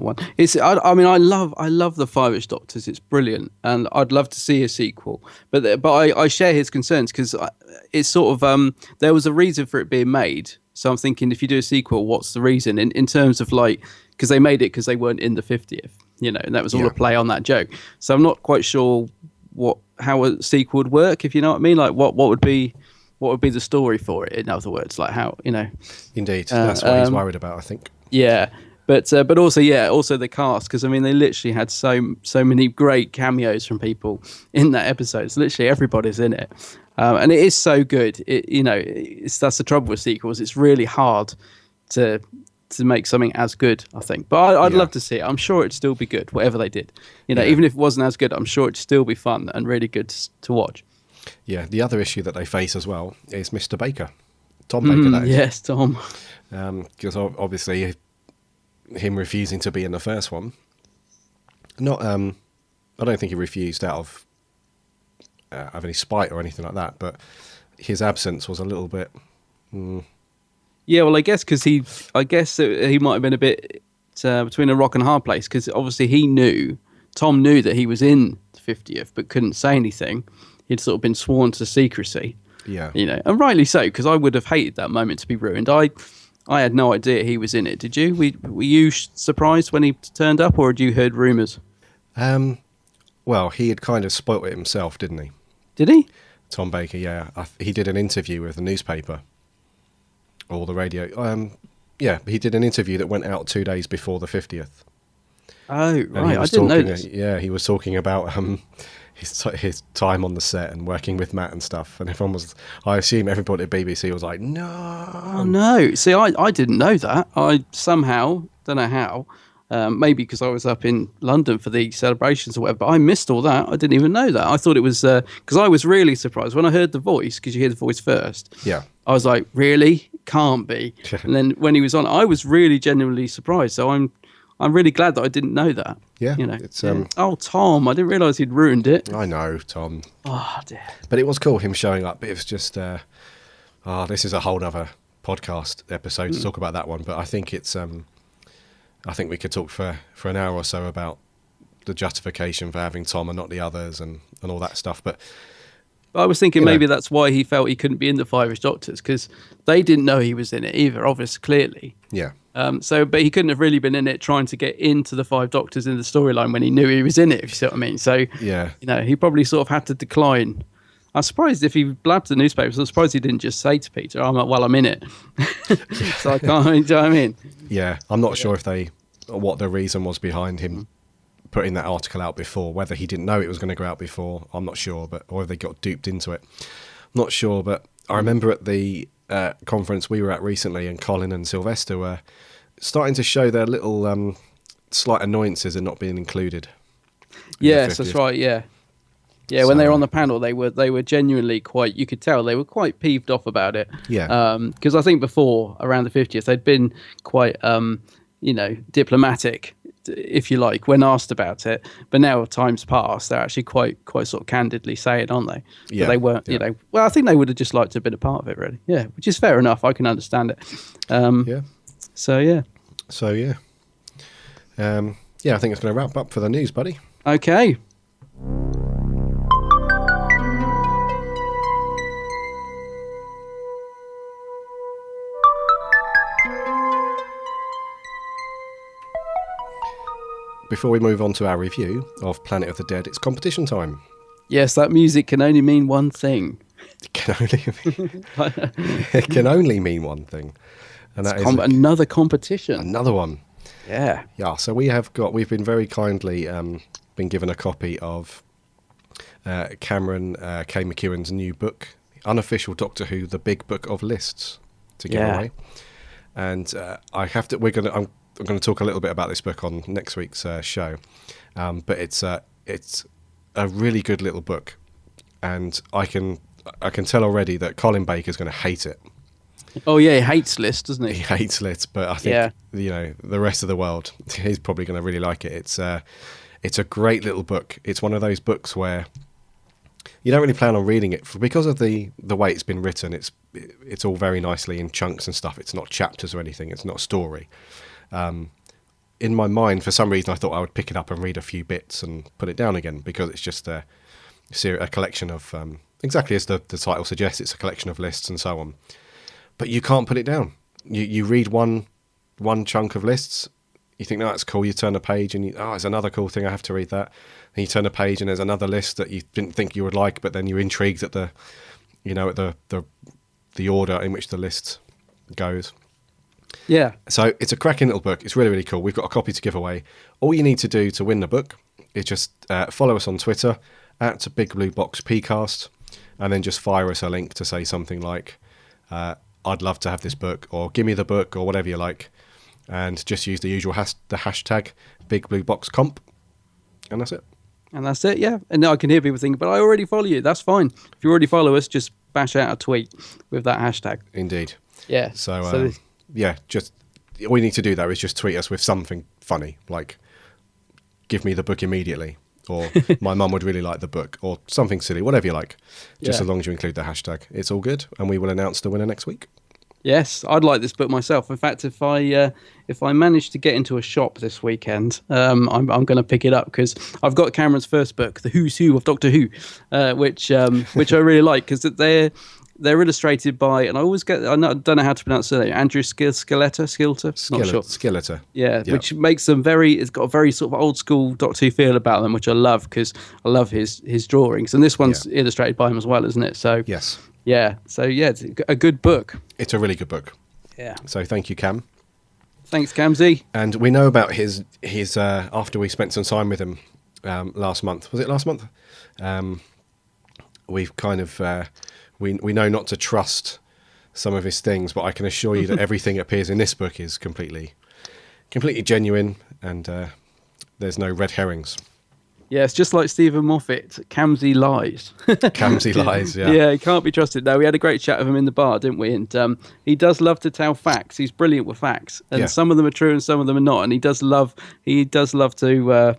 Speaker 6: one. I love the Five-ish Doctors. It's brilliant, and I'd love to see a sequel. But I share his concerns, because it's sort of there was a reason for it being made. So I'm thinking, if you do a sequel, what's the reason in terms of because they made it because they weren't in the 50th, and that was all a play on that joke. So I'm not quite sure how a sequel would work, if you know what I mean. What would be the story for it? In other words, how Indeed, that's what he's worried about, I think. Yeah, but also the cast, because they literally had so many great cameos from people in that episode. It's literally everybody's in it, and it is so good. That's the trouble with sequels. It's really hard to make something as good, I think. But I'd love to see it. I'm sure it'd still be good, whatever they did. Even if it wasn't as good, I'm sure it'd still be fun and really good to watch. Yeah, the other issue that they face as well is Mr. Baker.
Speaker 5: Tom Baker, that is.
Speaker 6: Yes, Tom.
Speaker 5: Because obviously him refusing to be in the first one, not I don't think he refused out of any spite or anything like that, but his absence was a little bit.
Speaker 6: Yeah, well, I guess because he might have been a bit between a rock and a hard place, because obviously Tom knew that he was in the 50th, but couldn't say anything. He'd sort of been sworn to secrecy.
Speaker 5: Yeah,
Speaker 6: and rightly so, because I would have hated that moment to be ruined. I had no idea he was in it. Did you? Were you surprised when he turned up, or had you heard rumours?
Speaker 5: Well, he had kind of spoilt it himself, didn't he?
Speaker 6: Did he?
Speaker 5: Tom Baker, yeah. He did an interview with the newspaper or the radio. Yeah, he did an interview that went out 2 days before the 50th.
Speaker 6: Oh,
Speaker 5: And
Speaker 6: right. I didn't know this.
Speaker 5: Yeah, he was talking about his time on the set and working with Matt and stuff. And I assume everybody at BBC was like, no.
Speaker 6: Oh, no. See, I didn't know that. I somehow, don't know how, maybe because I was up in London for the celebrations or whatever, but I missed all that. I didn't even know that. I thought it was, because I was really surprised when I heard the voice, because you hear the voice first.
Speaker 5: Yeah.
Speaker 6: I was like, really? Can't be. And then when he was on, I was really genuinely surprised. So I'm really glad that I didn't know that.
Speaker 5: Yeah.
Speaker 6: It's oh, Tom, I didn't realise he'd ruined it.
Speaker 5: I know, Tom.
Speaker 6: Oh, dear.
Speaker 5: But it was cool, him showing up. It was just, this is a whole other podcast episode to talk about that one. But I think it's, I think we could talk for an hour or so about the justification for having Tom and not the others and all that stuff. But
Speaker 6: I was thinking maybe that's why he felt he couldn't be in the Five Doctors, because they didn't know he was in it either, obviously, clearly.
Speaker 5: Yeah.
Speaker 6: But he couldn't have really been in it trying to get into the Five Doctors in the storyline when he knew he was in it, if you see what I mean. So,
Speaker 5: yeah,
Speaker 6: he probably sort of had to decline. I'm surprised if he blabbed to the newspapers. I'm surprised he didn't just say to Peter, I'm in it. So I can't, do you know what I mean?
Speaker 5: Yeah, I'm not sure what the reason was behind him putting that article out before, whether he didn't know it was going to go out before, I'm not sure, or if they got duped into it. Not sure, but I remember at the conference we were at recently, and Colin and Sylvester were starting to show their little slight annoyances in not being included.
Speaker 6: Yes, that's right, yeah. Yeah, when they were on the panel, they were genuinely quite, you could tell, they were quite peeved off about it.
Speaker 5: Yeah.
Speaker 6: Because I think before, around the 50th, they'd been quite, diplomatic, if you like, when asked about it. But now time's passed, they're actually quite sort of candidly saying, aren't they?
Speaker 5: Yeah.
Speaker 6: But they weren't, well, I think they would have just liked to have been a part of it, really. Yeah, which is fair enough. I can understand it.
Speaker 5: Yeah.
Speaker 6: So, yeah.
Speaker 5: Yeah, I think it's going to wrap up for the news, buddy.
Speaker 6: Okay.
Speaker 5: Before we move on to our review of Planet of the Dead, it's competition time.
Speaker 6: Yes, that music can only mean one thing.
Speaker 5: It can only mean one thing. And that is
Speaker 6: another competition.
Speaker 5: Another one.
Speaker 6: Yeah.
Speaker 5: Yeah, so we've been very kindly been given a copy of Cameron K. McEwen's new book, Unofficial Doctor Who, The Big Book of Lists, to give away. And I'm going to talk a little bit about this book on next week's show, but it's a really good little book, and I can tell already that Colin Baker's going to hate it.
Speaker 6: Oh yeah, he hates lists, doesn't he?
Speaker 5: He hates lists, but I think the rest of the world, he's probably going to really like it. It's a great little book. It's one of those books where you don't really plan on reading it because of the way it's been written. It's all very nicely in chunks and stuff. It's not chapters or anything. It's not a story. In my mind, for some reason, I thought I would pick it up and read a few bits and put it down again, because it's just a collection of, exactly as the title suggests, it's a collection of lists and so on. But you can't put it down. You read one chunk of lists, you think, no, that's cool. You turn a page and there's another cool thing, I have to read that. And you turn a page and there's another list that you didn't think you would like, but then you're intrigued at the order in which the list goes.
Speaker 6: Yeah.
Speaker 5: So it's a cracking little book. It's really, really cool. We've got a copy to give away. All you need to do to win the book is just follow us on Twitter at Big Blue Box PCast, and then just fire us a link to say something like, I'd love to have this book, or give me the book, or whatever you like. And just use the usual the hashtag Big Blue Box Comp. And that's it.
Speaker 6: And that's it, yeah. And now I can hear people thinking, but I already follow you. That's fine. If you already follow us, just bash out a tweet with that hashtag.
Speaker 5: Indeed.
Speaker 6: Yeah.
Speaker 5: So, yeah, just all you need to do though is just tweet us with something funny, like "Give me the book immediately," or "My mum would really like the book," or something silly, whatever you like. Just as long as you include the hashtag, it's all good, and we will announce the winner next week.
Speaker 6: Yes, I'd like this book myself. In fact, if I manage to get into a shop this weekend, I'm going to pick it up because I've got Cameron's first book, The Who's Who of Doctor Who, which I really like because they're illustrated by, and I don't know how to pronounce it, Andrew Skilter, not sure.
Speaker 5: Skilleter.
Speaker 6: Yeah, which makes them it's got a very sort of old school Doctor Who feel about them, which I love because I love his drawings, and this one's illustrated by him as well, isn't it? So
Speaker 5: yes.
Speaker 6: Yeah, so yeah, it's a good book.
Speaker 5: It's a really good book.
Speaker 6: Yeah.
Speaker 5: So thank you, Cam.
Speaker 6: Thanks, Camzy.
Speaker 5: And we know about his after we spent some time with him last month. Was it last month? We've kind of we know not to trust some of his things, but I can assure you that everything that appears in this book is completely genuine, and there's no red herrings.
Speaker 6: Yeah, it's just like Stephen Moffat. Camzy lies.
Speaker 5: Camzy lies, yeah.
Speaker 6: Yeah, he can't be trusted. No, we had a great chat with him in the bar, didn't we? And he does love to tell facts. He's brilliant with facts, and some of them are true and some of them are not. And he does love to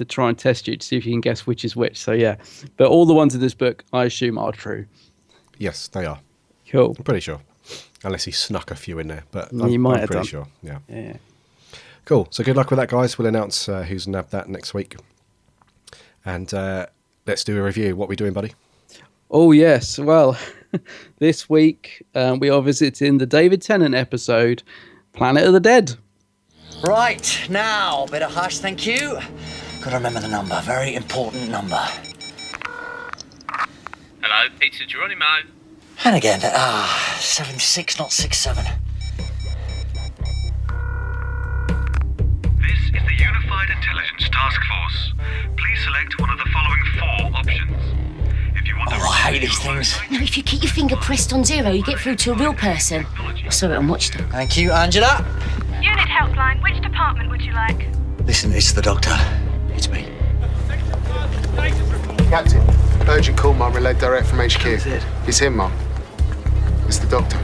Speaker 6: try and test you to see if you can guess which is which. So yeah, but all the ones in this book, I assume, are true.
Speaker 5: Yes, they are.
Speaker 6: Cool.
Speaker 5: I'm pretty sure, unless he snuck a few in there, but
Speaker 6: You
Speaker 5: I'm
Speaker 6: might have
Speaker 5: pretty
Speaker 6: done.
Speaker 5: sure. Yeah.
Speaker 6: Yeah.
Speaker 5: Cool. So good luck with that, guys. We'll announce who's nabbed that next week. And let's do a review. What are we doing, buddy?
Speaker 6: Oh, yes. Well, this week we are visiting the David Tennant episode, Planet of the Dead.
Speaker 4: Right, now, bit of hush, thank you. Got to remember the number, very important number.
Speaker 3: Hello, Peter Geronimo.
Speaker 4: And again, 7-6, not 6-7.
Speaker 7: This is the Unified Intelligence Task Force. Please select one of the following 4 options. If you want to
Speaker 4: I hate these things.
Speaker 8: No, if you keep your finger pressed on 0, you get through to a real person. I saw it on Watchdog.
Speaker 4: Thank you, Angela.
Speaker 9: Unit helpline, which department would you like?
Speaker 4: Listen, it's the doctor. It's me.
Speaker 10: Captain, urgent call, Mum, relayed direct from HQ.
Speaker 4: Is it?
Speaker 10: It's him, Mum. It's the doctor.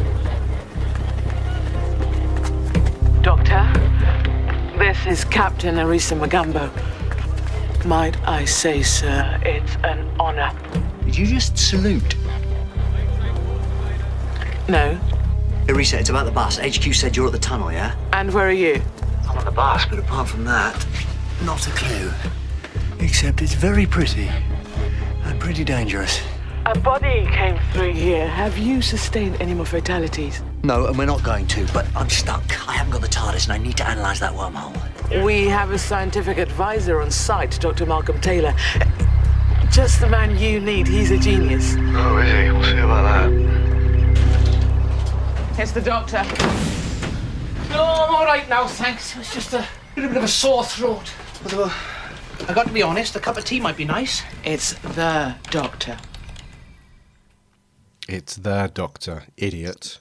Speaker 11: Doctor, this is Captain Arisa Magambo. Might I say, sir, it's an honor.
Speaker 4: Did you just salute?
Speaker 11: No.
Speaker 4: Arisa, it's about the bus. HQ said you're at the tunnel, yeah?
Speaker 11: And where are you?
Speaker 4: I'm on the bus, but apart from that, not a clue. Except it's very pretty. And pretty dangerous.
Speaker 11: A body came through here. Have you sustained any more fatalities?
Speaker 4: No, and we're not going to, but I'm stuck. I haven't got the TARDIS and I need to analyse that wormhole.
Speaker 11: We have a scientific advisor on site, Dr. Malcolm Taylor. Just the man you need. He's a genius.
Speaker 10: Oh, is he? We'll see about that.
Speaker 11: It's the doctor.
Speaker 3: No, I'm all right now, thanks. It's just a little bit of a sore throat. Although, I got to be honest, a cup of tea might be nice.
Speaker 11: It's the doctor.
Speaker 5: It's the doctor, idiot.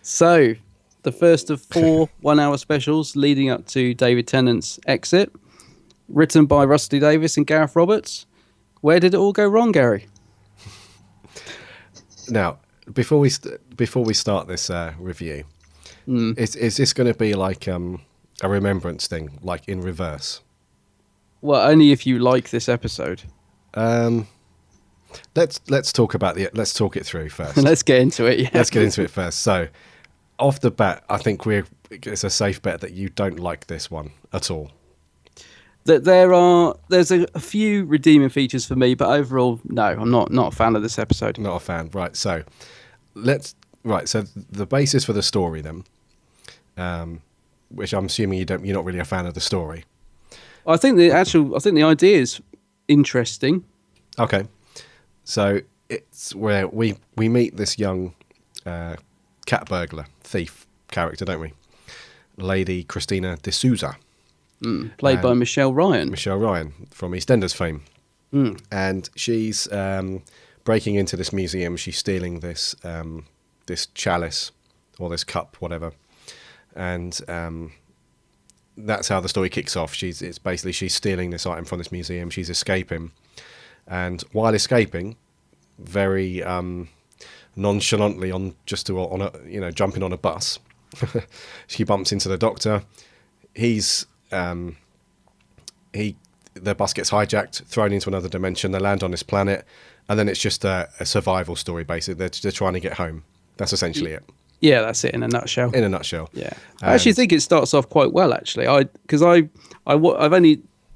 Speaker 6: So, the first of 4 one-hour specials leading up to David Tennant's exit, written by Rusty Davis and Gareth Roberts. Where did it all go wrong, Gary?
Speaker 5: Now, before we start this review, is this going to be like a remembrance thing, like in reverse?
Speaker 6: Well, only if you like this episode.
Speaker 5: Let's talk about let's talk it through first.
Speaker 6: Let's get into it. Yeah.
Speaker 5: Let's get into it first. So, off the bat, I think it's a safe bet that you don't like this one at all.
Speaker 6: That there's a few redeeming features for me, but overall, no, I'm not a fan of this episode.
Speaker 5: Not a fan, right? So, So the basis for the story then, which I'm assuming you're not really a fan of the story.
Speaker 6: I think the idea is interesting.
Speaker 5: Okay. So it's where we meet this young cat burglar thief character, don't we? Lady Christina D'Souza.
Speaker 6: Played by Michelle Ryan.
Speaker 5: Michelle Ryan from EastEnders fame. And she's breaking into this museum. She's stealing this this chalice or this cup, whatever. And that's how the story kicks off. It's basically she's stealing this item from this museum. She's escaping. And while escaping, very nonchalantly jumping on a bus. She bumps into the Doctor. The bus gets hijacked, thrown into another dimension. They land on this planet, and then it's just a survival story. Basically, they're trying to get home. That's essentially it.
Speaker 6: Yeah, that's it in a nutshell.
Speaker 5: In a nutshell.
Speaker 6: Yeah, I actually think it starts off quite well. Actually, I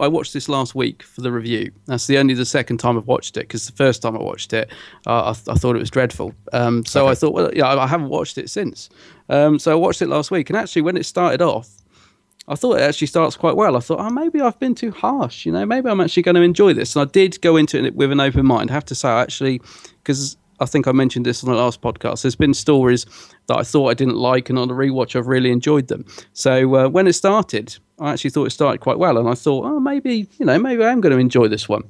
Speaker 6: watched this last week for the review. That's the second time I've watched it, because the first time I watched it, I thought it was dreadful. So I thought, well, yeah, I haven't watched it since. So I watched it last week, and actually, when it started off, I thought it actually starts quite well. I thought, oh, maybe I've been too harsh. Maybe I'm actually going to enjoy this. And I did go into it with an open mind. I have to say, actually, because I think I mentioned this on the last podcast, there's been stories that I thought I didn't like, and on the rewatch, I've really enjoyed them. So when it started, I actually thought it started quite well, and I thought, oh, maybe I am going to enjoy this one.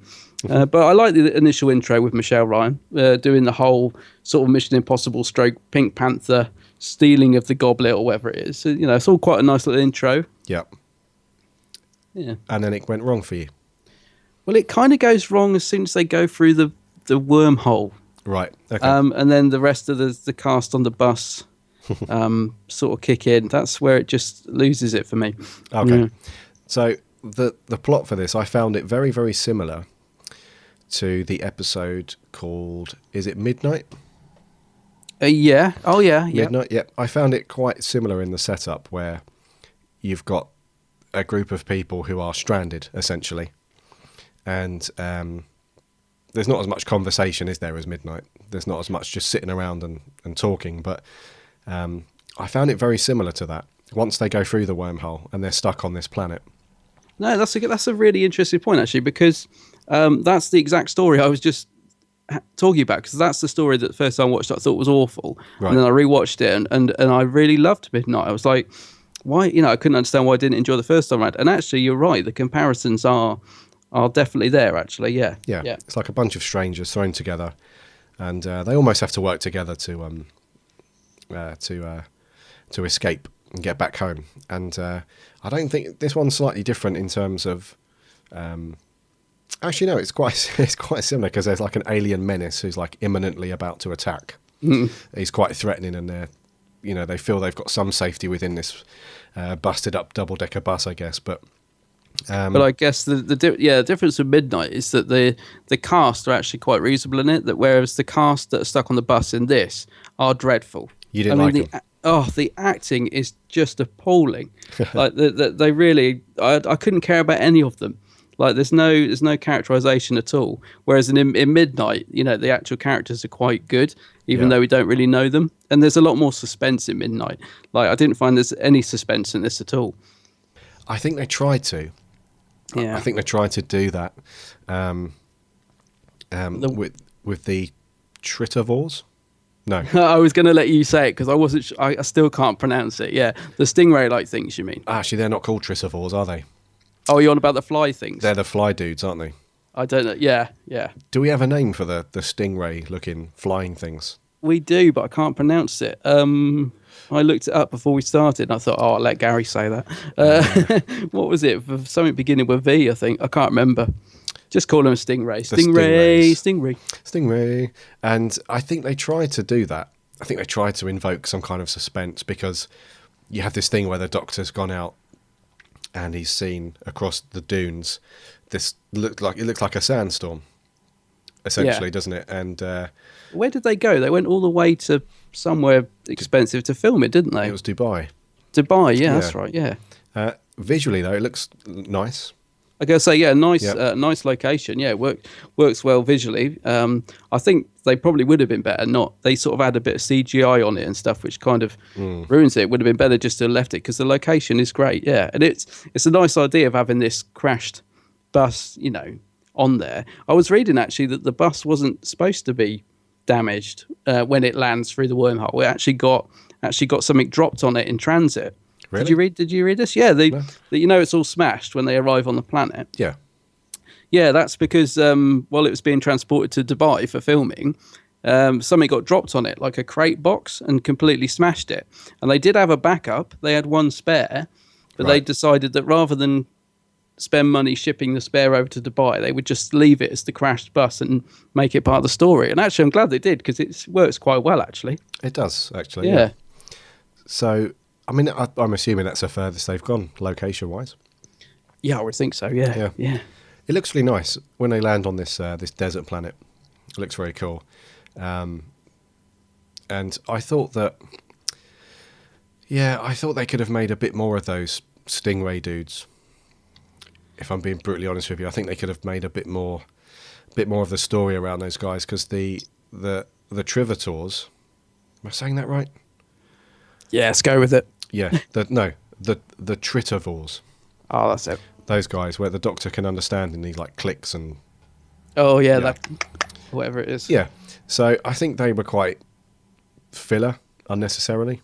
Speaker 6: But I like the initial intro with Michelle Ryan doing the whole sort of Mission Impossible / Pink Panther stealing of the goblet or whatever it is. So, it's all quite a nice little intro.
Speaker 5: Yep.
Speaker 6: Yeah.
Speaker 5: And then it went wrong for you.
Speaker 6: Well, it kind of goes wrong as soon as they go through the wormhole.
Speaker 5: Right. Okay.
Speaker 6: And then the rest of the cast on the bus sort of kick in. That's where it just loses it for me.
Speaker 5: Okay.
Speaker 6: Yeah.
Speaker 5: So the plot for this, I found it very, very similar to the episode called, is it Midnight?
Speaker 6: Yeah. Oh, yeah.
Speaker 5: Midnight. Yeah. I found it quite similar in the setup, where you've got a group of people who are stranded, essentially. And there's not as much conversation, is there, as Midnight? There's not as much just sitting around and talking. But I found it very similar to that. Once they go through the wormhole and they're stuck on this planet.
Speaker 6: No, that's a really interesting point, actually, because that's the exact story I was just talking about, because that's the story that the first time I watched it, I thought was awful. Right. And then I rewatched it and I really loved Midnight. I was like, why? I couldn't understand why I didn't enjoy the first time around. And actually, you're right. The comparisons are definitely there, actually. Yeah.
Speaker 5: It's like a bunch of strangers thrown together, and they almost have to work together to escape and get back home. And I don't think this one's slightly different in terms of. Actually, no, it's quite similar, because there's like an alien menace who's like imminently about to attack. He's quite threatening, and they feel they've got some safety within this busted up double-decker bus, I guess. But
Speaker 6: I guess the difference with Midnight is that the cast are actually quite reasonable in it. That whereas the cast that are stuck on the bus in this are dreadful.
Speaker 5: You didn't like them?
Speaker 6: The acting is just appalling. Like they really, I couldn't care about any of them. Like there's no characterization at all. Whereas in Midnight, the actual characters are quite good, even though we don't really know them. And there's a lot more suspense in Midnight. Like I didn't find there's any suspense in this at all.
Speaker 5: I think they tried to.
Speaker 6: Yeah.
Speaker 5: I think they tried to do that with the Tritovores. No.
Speaker 6: I was going to let you say it because I wasn't. I still can't pronounce it. Yeah, the stingray-like things. You mean?
Speaker 5: Actually, they're not called Tritovores, are they?
Speaker 6: Oh, you're on about the fly things?
Speaker 5: They're the fly dudes, aren't they?
Speaker 6: I don't know. Yeah.
Speaker 5: Do we have a name for the stingray-looking flying things?
Speaker 6: We do, but I can't pronounce it. I looked it up before we started, and I thought, I'll let Gary say that. What was it? Something beginning with V, I think. I can't remember. Just call him a stingray.
Speaker 5: Stingray. And I think they tried to do that. I think they tried to invoke some kind of suspense, because you have this thing where the Doctor's gone out and he's seen across the dunes. It looks like a sandstorm, essentially, doesn't it? And
Speaker 6: where did they go? They went all the way to somewhere expensive to film it, didn't they?
Speaker 5: It was Dubai.
Speaker 6: That's right. Yeah.
Speaker 5: Visually, though, it looks nice.
Speaker 6: I gotta say, nice location. Yeah, works well visually. I think they probably would have been better. They sort of had a bit of CGI on it and stuff, which kind of ruins it. It would have been better just to have left it, because the location is great. Yeah, and it's a nice idea of having this crashed bus, on there. I was reading actually that the bus wasn't supposed to be damaged when it lands through the wormhole. It actually got something dropped on it in transit.
Speaker 5: Really?
Speaker 6: Did you read this? Yeah, no. It's all smashed when they arrive on the planet.
Speaker 5: Yeah.
Speaker 6: Yeah, that's because while it was being transported to Dubai for filming, something got dropped on it, like a crate box, and completely smashed it. And they did have a backup. They had one spare, but they decided that rather than spend money shipping the spare over to Dubai. They would just leave it as the crashed bus and make it part of the story. And actually, I'm glad they did, because it works quite well, actually.
Speaker 5: It does, actually.
Speaker 6: Yeah.
Speaker 5: So, I mean, I'm assuming that's the furthest they've gone, location-wise.
Speaker 6: Yeah, I would think so. Yeah.
Speaker 5: It looks really nice when they land on this this desert planet. It looks very cool. And I thought that, I thought they could have made a bit more of those stingray dudes. If I'm being brutally honest with you, I think they could have made a bit more of the story around those guys, because the Trivators, am I saying that right?
Speaker 6: Yeah, let's go with it.
Speaker 5: Yeah, the Tritivores.
Speaker 6: Oh, that's it.
Speaker 5: Those guys where the Doctor can understand and he like clicks and.
Speaker 6: Oh yeah, that whatever it is.
Speaker 5: Yeah, so I think they were quite filler unnecessarily.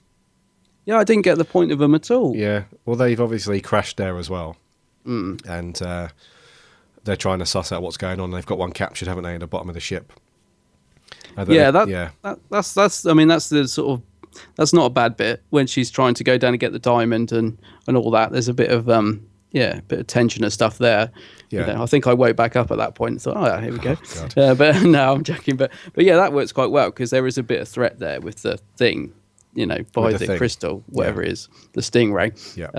Speaker 6: Yeah, I didn't get the point of them at all.
Speaker 5: Yeah, well, they've obviously crashed there as well, and they're trying to suss out what's going on. They've got one captured, haven't they, in the bottom of the ship?
Speaker 6: That's I mean, that's the sort of, that's not a bad bit when she's trying to go down and get the diamond and all that. There's a bit of a bit of tension and stuff there.
Speaker 5: Yeah,
Speaker 6: I think I woke back up at that point and thought, oh yeah, here we go. But no, I'm joking. But yeah, that works quite well, because there is a bit of threat there with the thing, by the crystal, whatever it is, the stingray.
Speaker 5: Yeah.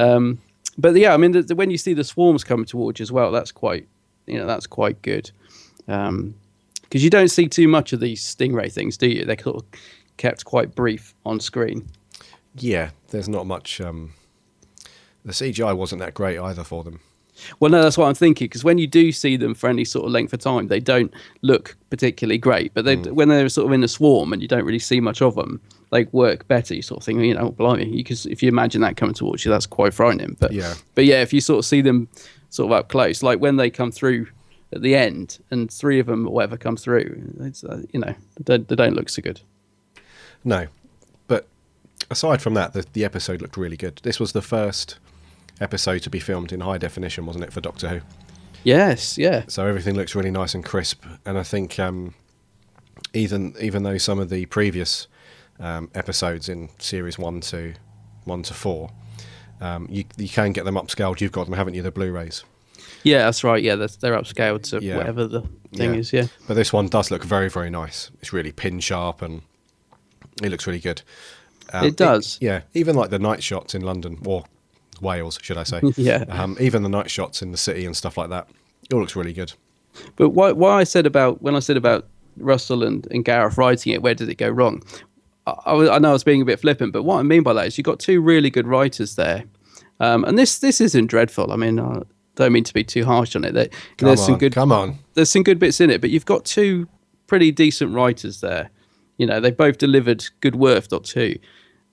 Speaker 6: But yeah, I mean, when you see the swarms coming towards you as well, that's quite good. Because you don't see too much of these stingray things, do you? They're sort of kept quite brief on screen.
Speaker 5: Yeah, there's not much. The CGI wasn't that great either for them.
Speaker 6: Well, no, that's what I'm thinking, because when you do see them for any sort of length of time, they don't look particularly great. But when they're sort of in a swarm and you don't really see much of them, they work better. You sort of think, blimey, because if you imagine that coming towards you, that's quite frightening. But yeah, if you sort of see them sort of up close, like when they come through at the end and three of them or whatever come through, it's, they don't look so good.
Speaker 5: No, but aside from that, the episode looked really good. This was the first episode to be filmed in high definition, wasn't it, for Doctor Who?
Speaker 6: Yes, yeah.
Speaker 5: So everything looks really nice and crisp, and I think even though some of the previous episodes in series 1 to 4, you can get them upscaled. You've got them, haven't you, the Blu-rays?
Speaker 6: Yeah, that's right. Yeah, they're upscaled to whatever the thing is. Yeah,
Speaker 5: but this one does look very, very nice. It's really pin sharp and it looks really good.
Speaker 6: It does.
Speaker 5: Even like the night shots in London, or Wales, should I say? Even the night shots in the city and stuff like that, it all looks really good.
Speaker 6: But when I said about Russell and Gareth writing it, where did it go wrong? I know I was being a bit flippant, but what I mean by that is you've got two really good writers there, and this isn't dreadful. I mean, I don't mean to be too harsh on it. There's some good bits in it, but you've got two pretty decent writers there. They both delivered good work, Doctor Who,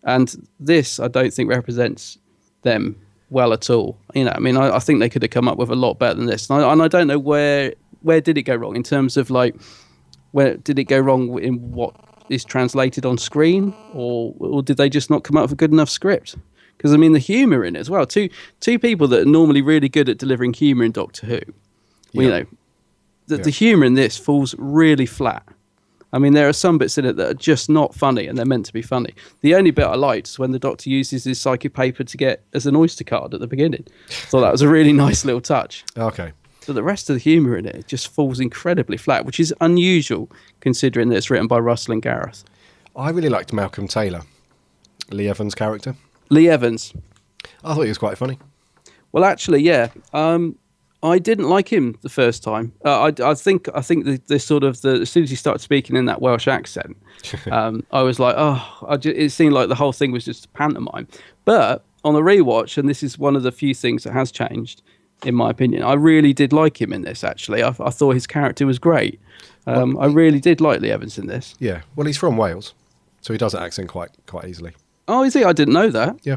Speaker 6: and this I don't think represents them well at all. I mean, I think they could have come up with a lot better than this, and I don't know where did it go wrong in terms of like, where did it go wrong in what is translated on screen, or did they just not come up with a good enough script? Because I mean, the humour in it as well. Two people that are normally really good at delivering humour in Doctor Who, the humour in this falls really flat. I mean, there are some bits in it that are just not funny, and they're meant to be funny. The only bit I liked is when the Doctor uses his psychic paper to get as an Oyster card at the beginning. So that was a really nice little touch.
Speaker 5: Okay.
Speaker 6: But the rest of the humour in it just falls incredibly flat, which is unusual considering that it's written by Russell and Gareth.
Speaker 5: I really liked Malcolm Taylor, Lee Evans' character.
Speaker 6: Lee Evans.
Speaker 5: I thought he was quite funny.
Speaker 6: Well, actually, yeah. I didn't like him the first time. I think the sort of as soon as he started speaking in that Welsh accent, I was like, it seemed like the whole thing was just a pantomime. But on the rewatch, and this is one of the few things that has changed, in my opinion, I really did like him in this. Actually, I thought his character was great. I really did like Lee Evans in this.
Speaker 5: Yeah, well, he's from Wales, so he does that accent quite easily.
Speaker 6: Oh, is he? I didn't know that.
Speaker 5: Yeah.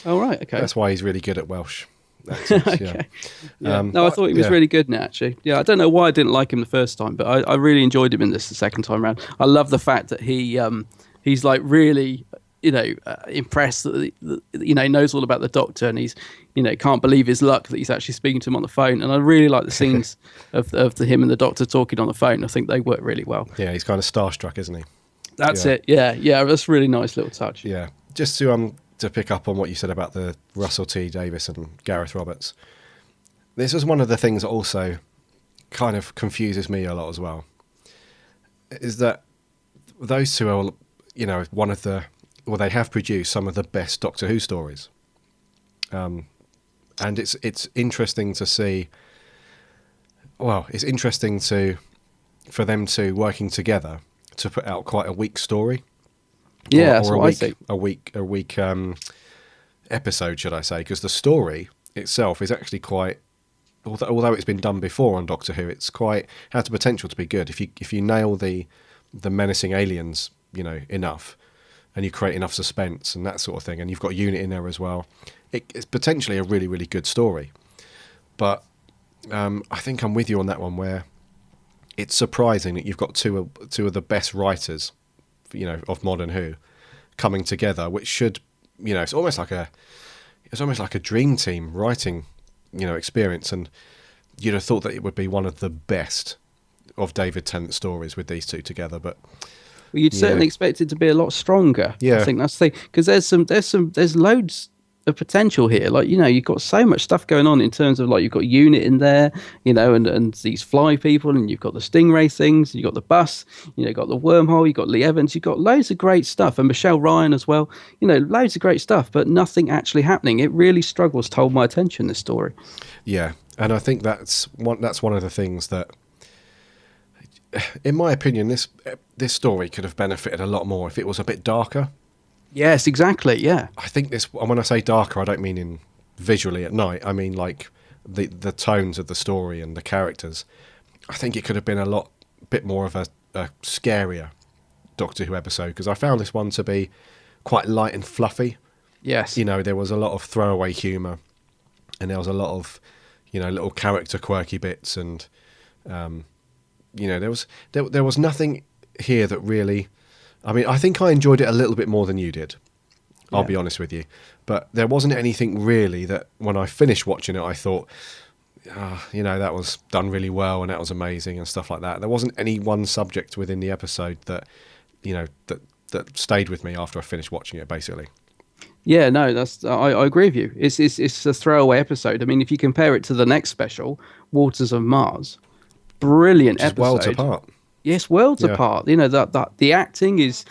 Speaker 6: Oh, right. Okay.
Speaker 5: That's why he's really good at Welsh accents.
Speaker 6: Okay. Yeah. No, I thought he was really good in it, actually. Yeah, I don't know why I didn't like him the first time, but I really enjoyed him in this the second time around. I love the fact that he's like really, impressed that knows all about the Doctor, and he's can't believe his luck that he's actually speaking to him on the phone. And I really like the scenes of him and the Doctor talking on the phone. I think they work really well.
Speaker 5: Yeah, he's kind of starstruck, isn't he?
Speaker 6: That's it. Yeah, that's a really nice little touch.
Speaker 5: Yeah, just to pick up on what you said about the Russell T Davies and Gareth Roberts. this is one of the things that also kind of confuses me a lot as well, is that those two are, they have produced some of the best Doctor Who stories. And it's interesting to see. Well, it's interesting for them to working together to put out quite a weak story.
Speaker 6: Yeah, that's what I think.
Speaker 5: A weak episode, should I say? Because the story itself is actually quite. Although it's been done before on Doctor Who, it's quite has the potential to be good if you nail the menacing aliens, enough, and you create enough suspense and that sort of thing, and you've got Unit in there as well. It's potentially a really, really good story. But I think I'm with you on that one, where it's surprising that you've got two of the best writers, of modern Who, coming together, which should, it's almost like a dream team writing, experience, and you'd have thought that it would be one of the best of David Tennant stories with these two together. But
Speaker 6: well, you'd certainly expect it to be a lot stronger.
Speaker 5: Yeah,
Speaker 6: I think that's the thing, because there's loads of potential here. Like, you've got so much stuff going on in terms of, like, you've got Unit in there, and these fly people, and you've got the Stingray things, you've got the bus, you've got the wormhole, you've got Lee Evans, you've got loads of great stuff, and Michelle Ryan as well. Loads of great stuff, but nothing actually happening. It really struggles to hold my attention, this story.
Speaker 5: Yeah, and I think that's one of the things that, in my opinion, this story could have benefited a lot more if it was a bit darker.
Speaker 6: Yes, exactly. Yeah,
Speaker 5: I think this. When I say darker, I don't mean in visually at night. I mean like the tones of the story and the characters. I think it could have been a bit more of a scarier Doctor Who episode, because I found this one to be quite light and fluffy.
Speaker 6: Yes,
Speaker 5: there was a lot of throwaway humour, and there was a lot of little character quirky bits, and there was nothing here that really. I mean, I think I enjoyed it a little bit more than you did. I'll be honest with you. But there wasn't anything really that when I finished watching it, I thought, that was done really well and that was amazing and stuff like that. There wasn't any one subject within the episode that, that stayed with me after I finished watching it, basically.
Speaker 6: Yeah, no, I agree with you. It's a throwaway episode. I mean, if you compare it to the next special, Waters of Mars, brilliant episode.
Speaker 5: Worlds apart.
Speaker 6: Yes, worlds apart. That the acting is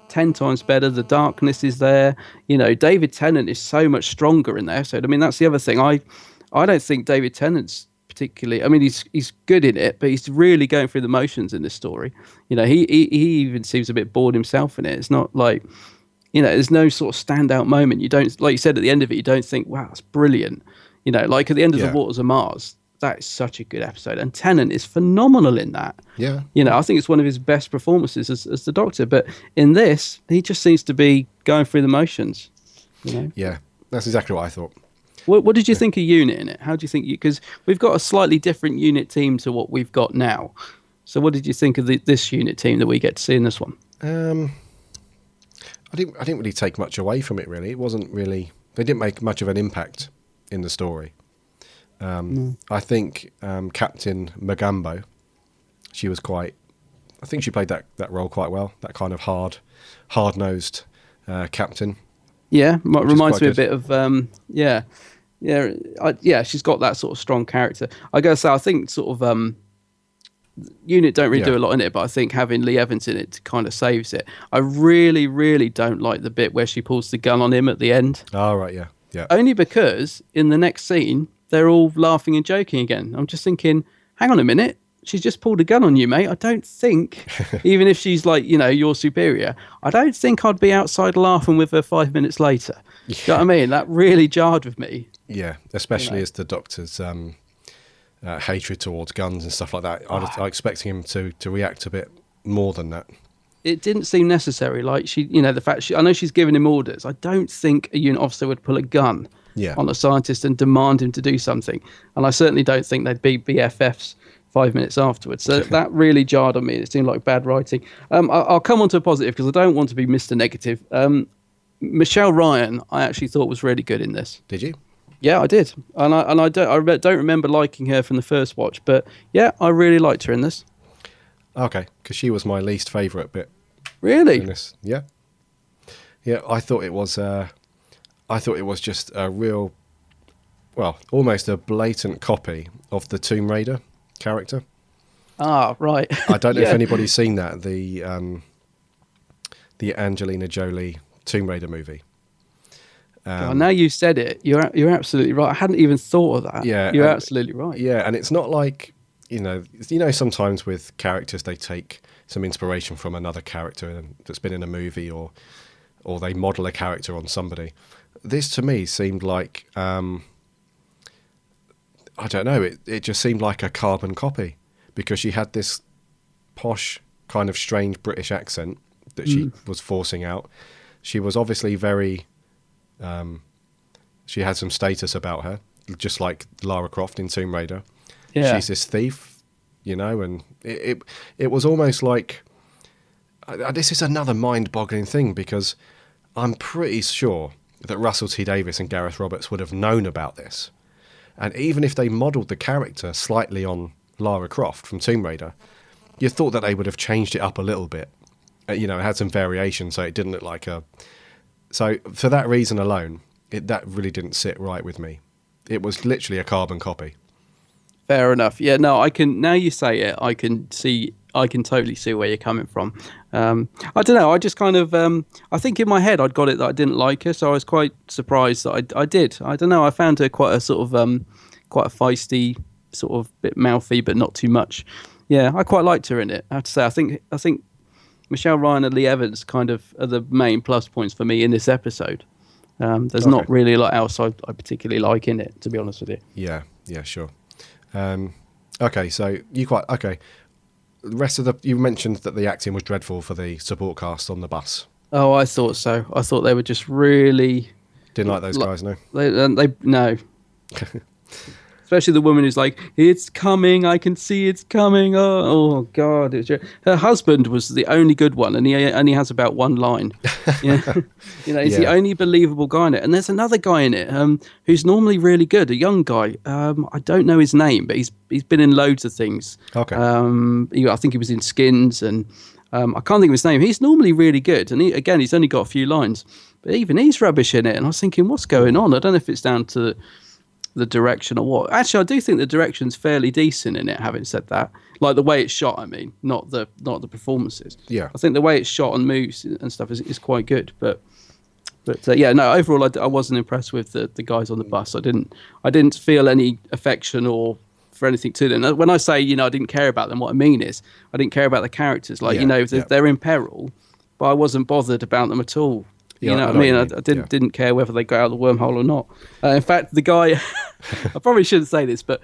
Speaker 6: 10 times better. The darkness is there. David Tennant is so much stronger in the episode. I mean, that's the other thing. I don't think David Tennant's particularly. I mean, he's good in it, but he's really going through the motions in this story. He even seems a bit bored himself in it. It's not like, there's no sort of standout moment. You don't, like you said at the end of it, you don't think, wow, that's brilliant. Like at the end of the Waters of Mars. That is such a good episode, and Tennant is phenomenal in that.
Speaker 5: Yeah,
Speaker 6: I think it's one of his best performances as the Doctor. But in this, he just seems to be going through the motions.
Speaker 5: Yeah, that's exactly what I thought.
Speaker 6: What did you think of Unit in it? How do you think because we've got a slightly different Unit team to what we've got now. So what did you think of this Unit team that we get to see in this one?
Speaker 5: I didn't really take much away from it. Really, it wasn't really. They didn't make much of an impact in the story. I think Captain Magambo, she was quite. I think she played that role quite well. That kind of hard-nosed captain.
Speaker 6: Yeah, reminds me a bit of she's got that sort of strong character. I gotta say, I think sort of Unit don't really do a lot in it, but I think having Lee Evans in it kind of saves it. I really, really don't like the bit where she pulls the gun on him at the end.
Speaker 5: Oh right, yeah.
Speaker 6: Only because in the next scene they're all laughing and joking again. I'm just thinking, hang on a minute. She's just pulled a gun on you, mate. I don't think, even if she's like, your superior, I don't think I'd be outside laughing with her 5 minutes later. Yeah. You know what I mean? That really jarred with me.
Speaker 5: Yeah, especially as the Doctor's hatred towards guns and stuff like that. I was expecting him to react a bit more than that.
Speaker 6: It didn't seem necessary. Like the fact I know she's giving him orders. I don't think a unit officer would pull a gun on a scientist and demand him to do something. And I certainly don't think they'd be BFFs 5 minutes afterwards. So that really jarred on me. It seemed like bad writing. I'll come on to a positive because I don't want to be Mr. Negative. Michelle Ryan, I actually thought was really good in this.
Speaker 5: Did you?
Speaker 6: Yeah, I did. And I don't remember liking her from the first watch, but yeah, I really liked her in this.
Speaker 5: Okay, because she was my least favourite bit.
Speaker 6: Really?
Speaker 5: In this. Yeah. I thought it was. I thought it was just a real. almost a blatant copy of the Tomb Raider character.
Speaker 6: Ah, right.
Speaker 5: I don't know if anybody's seen that, the Angelina Jolie Tomb Raider movie.
Speaker 6: Now you said it, you're absolutely right. I hadn't even thought of that.
Speaker 5: Yeah,
Speaker 6: you're absolutely right.
Speaker 5: Yeah, and it's not like, sometimes with characters they take some inspiration from another character that's been in a movie, or they model a character on somebody. This to me seemed like, I don't know, it just seemed like a carbon copy, because she had this posh kind of strange British accent that she was forcing out. She was obviously very, she had some status about her, just like Lara Croft in Tomb Raider. Yeah. She's this thief, and it was almost like, this is another mind-boggling thing, because I'm pretty sure that Russell T Davies and Gareth Roberts would have known about this. And even if they modelled the character slightly on Lara Croft from Tomb Raider, you thought that they would have changed it up a little bit. Had some variation so it didn't look like a... So for that reason alone, that really didn't sit right with me. It was literally a carbon copy.
Speaker 6: Fair enough. Yeah, no, I can... Now you say it, I can totally see where you're coming from. I don't know. I just kind of, I think in my head I'd got it that I didn't like her, so I was quite surprised that I did. I don't know. I found her quite a sort of, quite a feisty, sort of bit mouthy, but not too much. Yeah, I quite liked her in it. I have to say, I think Michelle Ryan and Lee Evans kind of are the main plus points for me in this episode. There's not really a lot else I particularly like in it, to be honest with you.
Speaker 5: Yeah, sure. Okay, so okay. The rest of you mentioned that the acting was dreadful for the support cast on the bus.
Speaker 6: Oh, I thought so. I thought they were just really...
Speaker 5: Didn't like those guys, no?
Speaker 6: They no. Especially the woman who's like, it's coming, I can see it's coming. Oh God. Her husband was the only good one, and he only has about one line. He's the only believable guy in it. And there's another guy in it who's normally really good, a young guy. I don't know his name, but he's been in loads of things.
Speaker 5: Okay.
Speaker 6: I think he was in Skins, and I can't think of his name. He's normally really good, and he's only got a few lines, but even he's rubbish in it. And I was thinking, what's going on? I don't know if it's down to the direction or what. Actually, I do think the direction's fairly decent in it, having said that. Like the way it's shot, I mean, not the performances.
Speaker 5: Yeah.
Speaker 6: I think the way it's shot and moves and stuff is quite good. But overall, I wasn't impressed with the guys on the bus. I didn't feel any affection or for anything to them. When I say, I didn't care about them, what I mean is I didn't care about the characters. Like, they're in peril, but I wasn't bothered about them at all. You know what I mean? I didn't care whether they got out of the wormhole or not. In fact, the guy, I probably shouldn't say this, but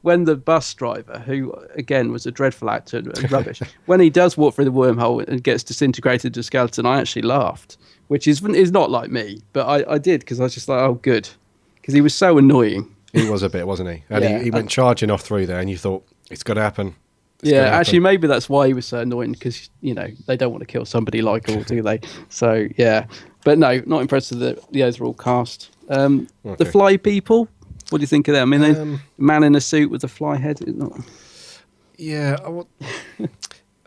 Speaker 6: when the bus driver, who again was a dreadful actor and rubbish, when he does walk through the wormhole and gets disintegrated into a skeleton, I actually laughed, which is not like me, but I did, because I was just like, oh, good, because he was so annoying.
Speaker 5: He was a bit, wasn't he? And he went charging off through there, and you thought, it's got to happen.
Speaker 6: Actually, maybe that's why he was so annoying, because they don't want to kill somebody like all, do they? So yeah, but no, not impressed with the overall cast. The fly people, what do you think of them? I mean, man in a suit with a fly head.
Speaker 5: Yeah,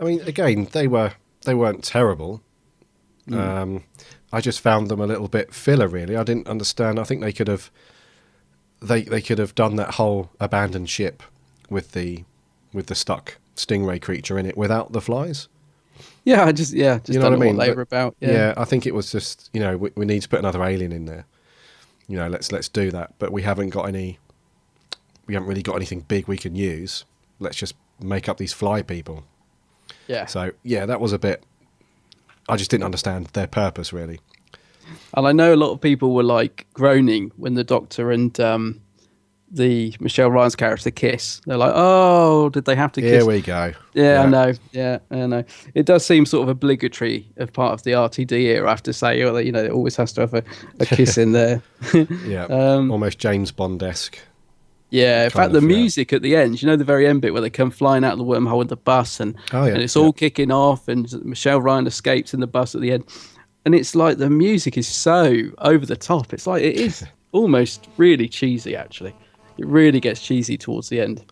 Speaker 5: I mean, again, they weren't terrible. I just found them a little bit filler, really. I didn't understand. I think they could have done that whole abandoned ship with the stuck stingray creature in it without the flies.
Speaker 6: Yeah, just you know don't know what they were about.
Speaker 5: Yeah, I think it was just, we need to put another alien in there. Let's do that. But we haven't really got anything big we can use. Let's just make up these fly people.
Speaker 6: Yeah.
Speaker 5: So yeah, that was a bit. I just didn't understand their purpose, really.
Speaker 6: And I know a lot of people were like groaning when the Doctor and the Michelle Ryan's character kiss. They're like, oh, did they have to kiss?
Speaker 5: Here we go.
Speaker 6: Yeah, I know. Yeah, I know. It does seem sort of obligatory of part of the RTD era, I have to say. It always has to have a kiss in there.
Speaker 5: Yeah, almost James Bond-esque.
Speaker 6: Yeah, in fact, the music at the end, the very end bit where they come flying out of the wormhole in the bus and it's all kicking off and Michelle Ryan escapes in the bus at the end. And it's like the music is so over the top. It's like it is almost really cheesy, actually. It really gets cheesy towards the end.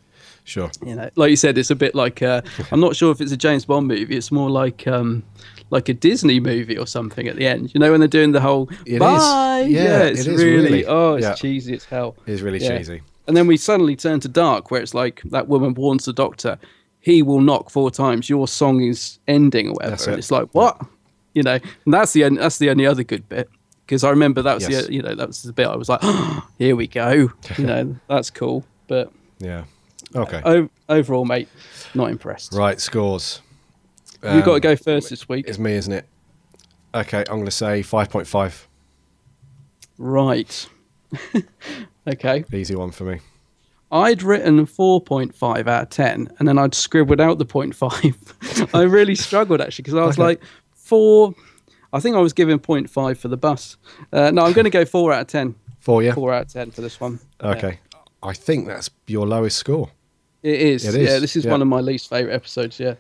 Speaker 5: Sure.
Speaker 6: You know, like you said, it's a bit like I'm not sure if it's a James Bond movie. It's more like a Disney movie or something at the end. You know, when they're doing the whole bye.
Speaker 5: Yeah,
Speaker 6: it's
Speaker 5: it is
Speaker 6: really. Oh, it's
Speaker 5: yeah.
Speaker 6: cheesy as hell.
Speaker 5: It is really cheesy.
Speaker 6: And then we suddenly turn to dark, where it's like that woman warns the Doctor, he will knock 4 times. Your song is ending or whatever. And it's like, what? You know, and that's the only other good bit. Because I remember that was that was the bit I was like, oh, here we go. You know, that's cool. But
Speaker 5: yeah. Okay.
Speaker 6: Overall, mate, not impressed.
Speaker 5: Right, scores.
Speaker 6: You've got to go first this week.
Speaker 5: It's me, isn't it? Okay, I'm going to say 5.5.
Speaker 6: Right. Okay.
Speaker 5: Easy one for me.
Speaker 6: I'd written 4.5 out of 10, and then I'd scribbled out the 0.5. I really struggled, actually, because I was like, 4... I think I was giving 0.5 for the bus. No, I'm going to go 4 out of 10.
Speaker 5: 4, yeah?
Speaker 6: 4 out of 10 for this one.
Speaker 5: Okay. Yeah. I think that's your lowest score.
Speaker 6: It is. Yeah, this is one of my least favourite episodes, yeah.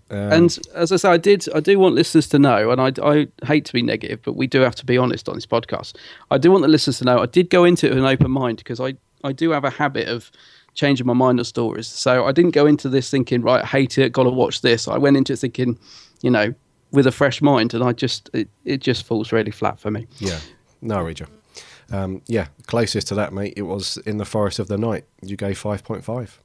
Speaker 6: And as I say, I do want listeners to know, and I hate to be negative, but we do have to be honest on this podcast. I do want the listeners to know I did go into it with an open mind, because I do have a habit of changing my mind on stories. So I didn't go into this thinking, right, I hate it, got to watch this. I went into it thinking, you know, with a fresh mind, and it just falls really flat for me.
Speaker 5: Yeah, no, I read you. Yeah, closest to that, mate, it was In the Forest of the Night. You gave 5.5.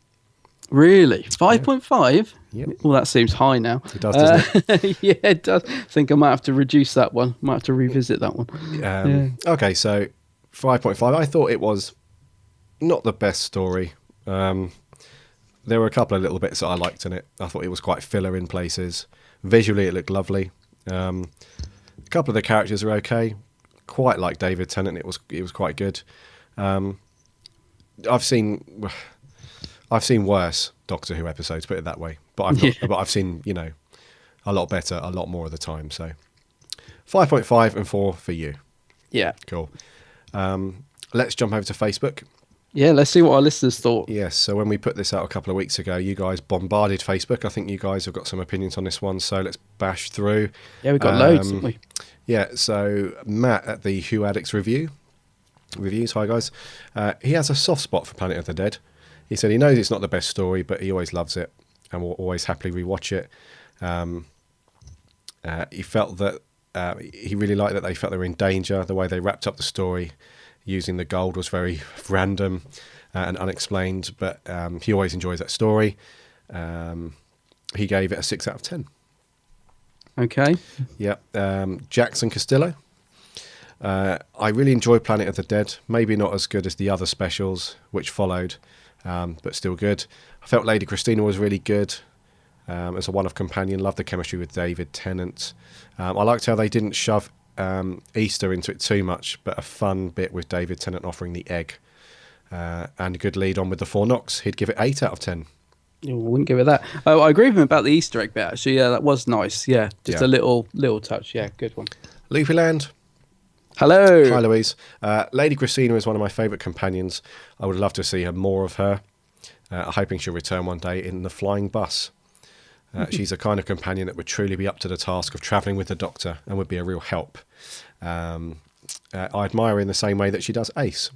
Speaker 6: Really? 5.5?
Speaker 5: Yeah.
Speaker 6: Well, that seems high now.
Speaker 5: It does, doesn't
Speaker 6: it? Yeah, it does. I think I might have to reduce that one. Might have to revisit that one.
Speaker 5: Okay, so 5.5. I thought it was not the best story. There were a couple of little bits that I liked in it. I thought it was quite filler in places. Visually, it looked lovely. A couple of the characters are okay. Quite like David Tennant, it was quite good. I've seen worse Doctor Who episodes, put it that way. But I've seen, you know, a lot better, a lot more of the time. So 5.5 and 4 for you.
Speaker 6: Yeah.
Speaker 5: Cool. Let's jump over to Facebook.
Speaker 6: Yeah, let's see what our listeners thought.
Speaker 5: Yes, so when we put this out a couple of weeks ago, you guys bombarded Facebook. I think you guys have got some opinions on this one, so let's bash through.
Speaker 6: Yeah, we've got loads, haven't we?
Speaker 5: Yeah, so Matt at the Who Addicts Reviews, hi guys. He has a soft spot for Planet of the Dead. He said he knows it's not the best story, but he always loves it and will always happily rewatch it. He felt that he really liked that they felt they were in danger. The way they wrapped up the story using the gold was very random and unexplained, but he always enjoys that story. He gave it a 6 out of 10.
Speaker 6: Okay.
Speaker 5: Yeah. Jackson Castillo. I really enjoyed Planet of the Dead. Maybe not as good as the other specials which followed, but still good. I felt Lady Christina was really good as a one-off companion. Loved the chemistry with David Tennant. I liked how they didn't shove Easter into it too much, but a fun bit with David Tennant offering the egg. And a good lead on with the 4 knocks. He'd give it 8 out of 10.
Speaker 6: I wouldn't give it that. Oh, I agree with him about the Easter egg bit, actually. Yeah, that was nice. Yeah, just a little touch. Yeah, good one.
Speaker 5: Loopyland.
Speaker 6: Hello.
Speaker 5: Hi, Louise. Lady Christina is one of my favourite companions. I would love to see more of her. Hoping she'll return one day in the flying bus. She's a kind of companion that would truly be up to the task of travelling with the Doctor and would be a real help. I admire her in the same way that she does Ace.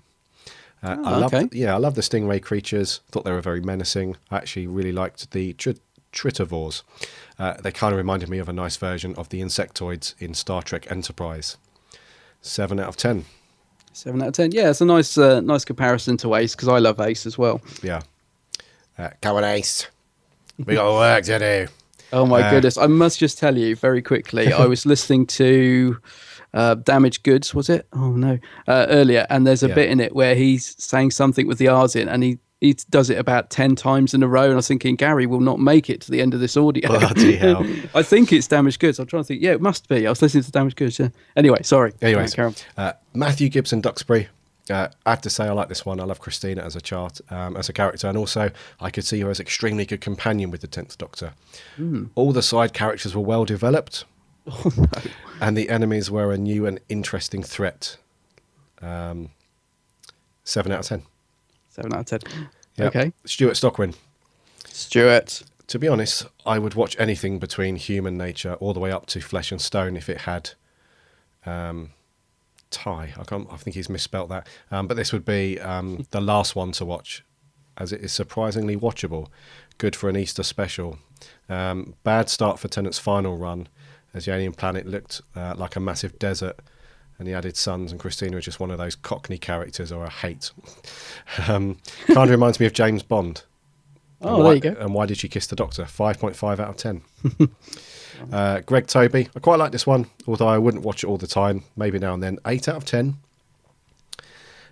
Speaker 5: I love the stingray creatures. Thought they were very menacing. I actually really liked the tritivores. They kind of reminded me of a nice version of the insectoids in Star Trek Enterprise. 7 out of 10.
Speaker 6: 7 out of 10. Yeah, it's a nice comparison to Ace, because I love Ace as well.
Speaker 5: Yeah. Come on, Ace. We got work to do.
Speaker 6: Oh my goodness! I must just tell you very quickly. I was listening to Damaged Goods, was it? Oh no, earlier, and there's a bit in it where he's saying something with the R's in, and he does it about 10 times in a row. And I was thinking, Gary will not make it to the end of this audio.
Speaker 5: Bloody hell!
Speaker 6: I think it's Damaged Goods. I'm trying to think. Yeah, it must be. I was listening to Damaged Goods. Yeah. Anyway, sorry.
Speaker 5: Anyways, Matthew Gibson Duxbury. I have to say I like this one. I love Christina as a character, and also I could see her as an extremely good companion with the 10th Doctor. All the side characters were well developed, and the enemies were a new and interesting threat. 7 out of 10.
Speaker 6: 7 out of 10.
Speaker 5: Yep.
Speaker 6: Okay.
Speaker 5: Stuart Stockwin.
Speaker 6: Stuart.
Speaker 5: To be honest, I would watch anything between human nature all the way up to Flesh and Stone if it had Ty. I think he's misspelt that. But this would be the last one to watch as it is surprisingly watchable. Good for an Easter special. Bad start for Tennant's final run, as the alien planet looked like a massive desert, and the added sons, and Christina is just one of those Cockney characters or I hate. Kind of reminds me of James Bond.
Speaker 6: There you go.
Speaker 5: And why did she kiss the Doctor? 5.5 out of 10. Greg Toby, I quite like this one, although I wouldn't watch it all the time, maybe now and then. 8 out of 10.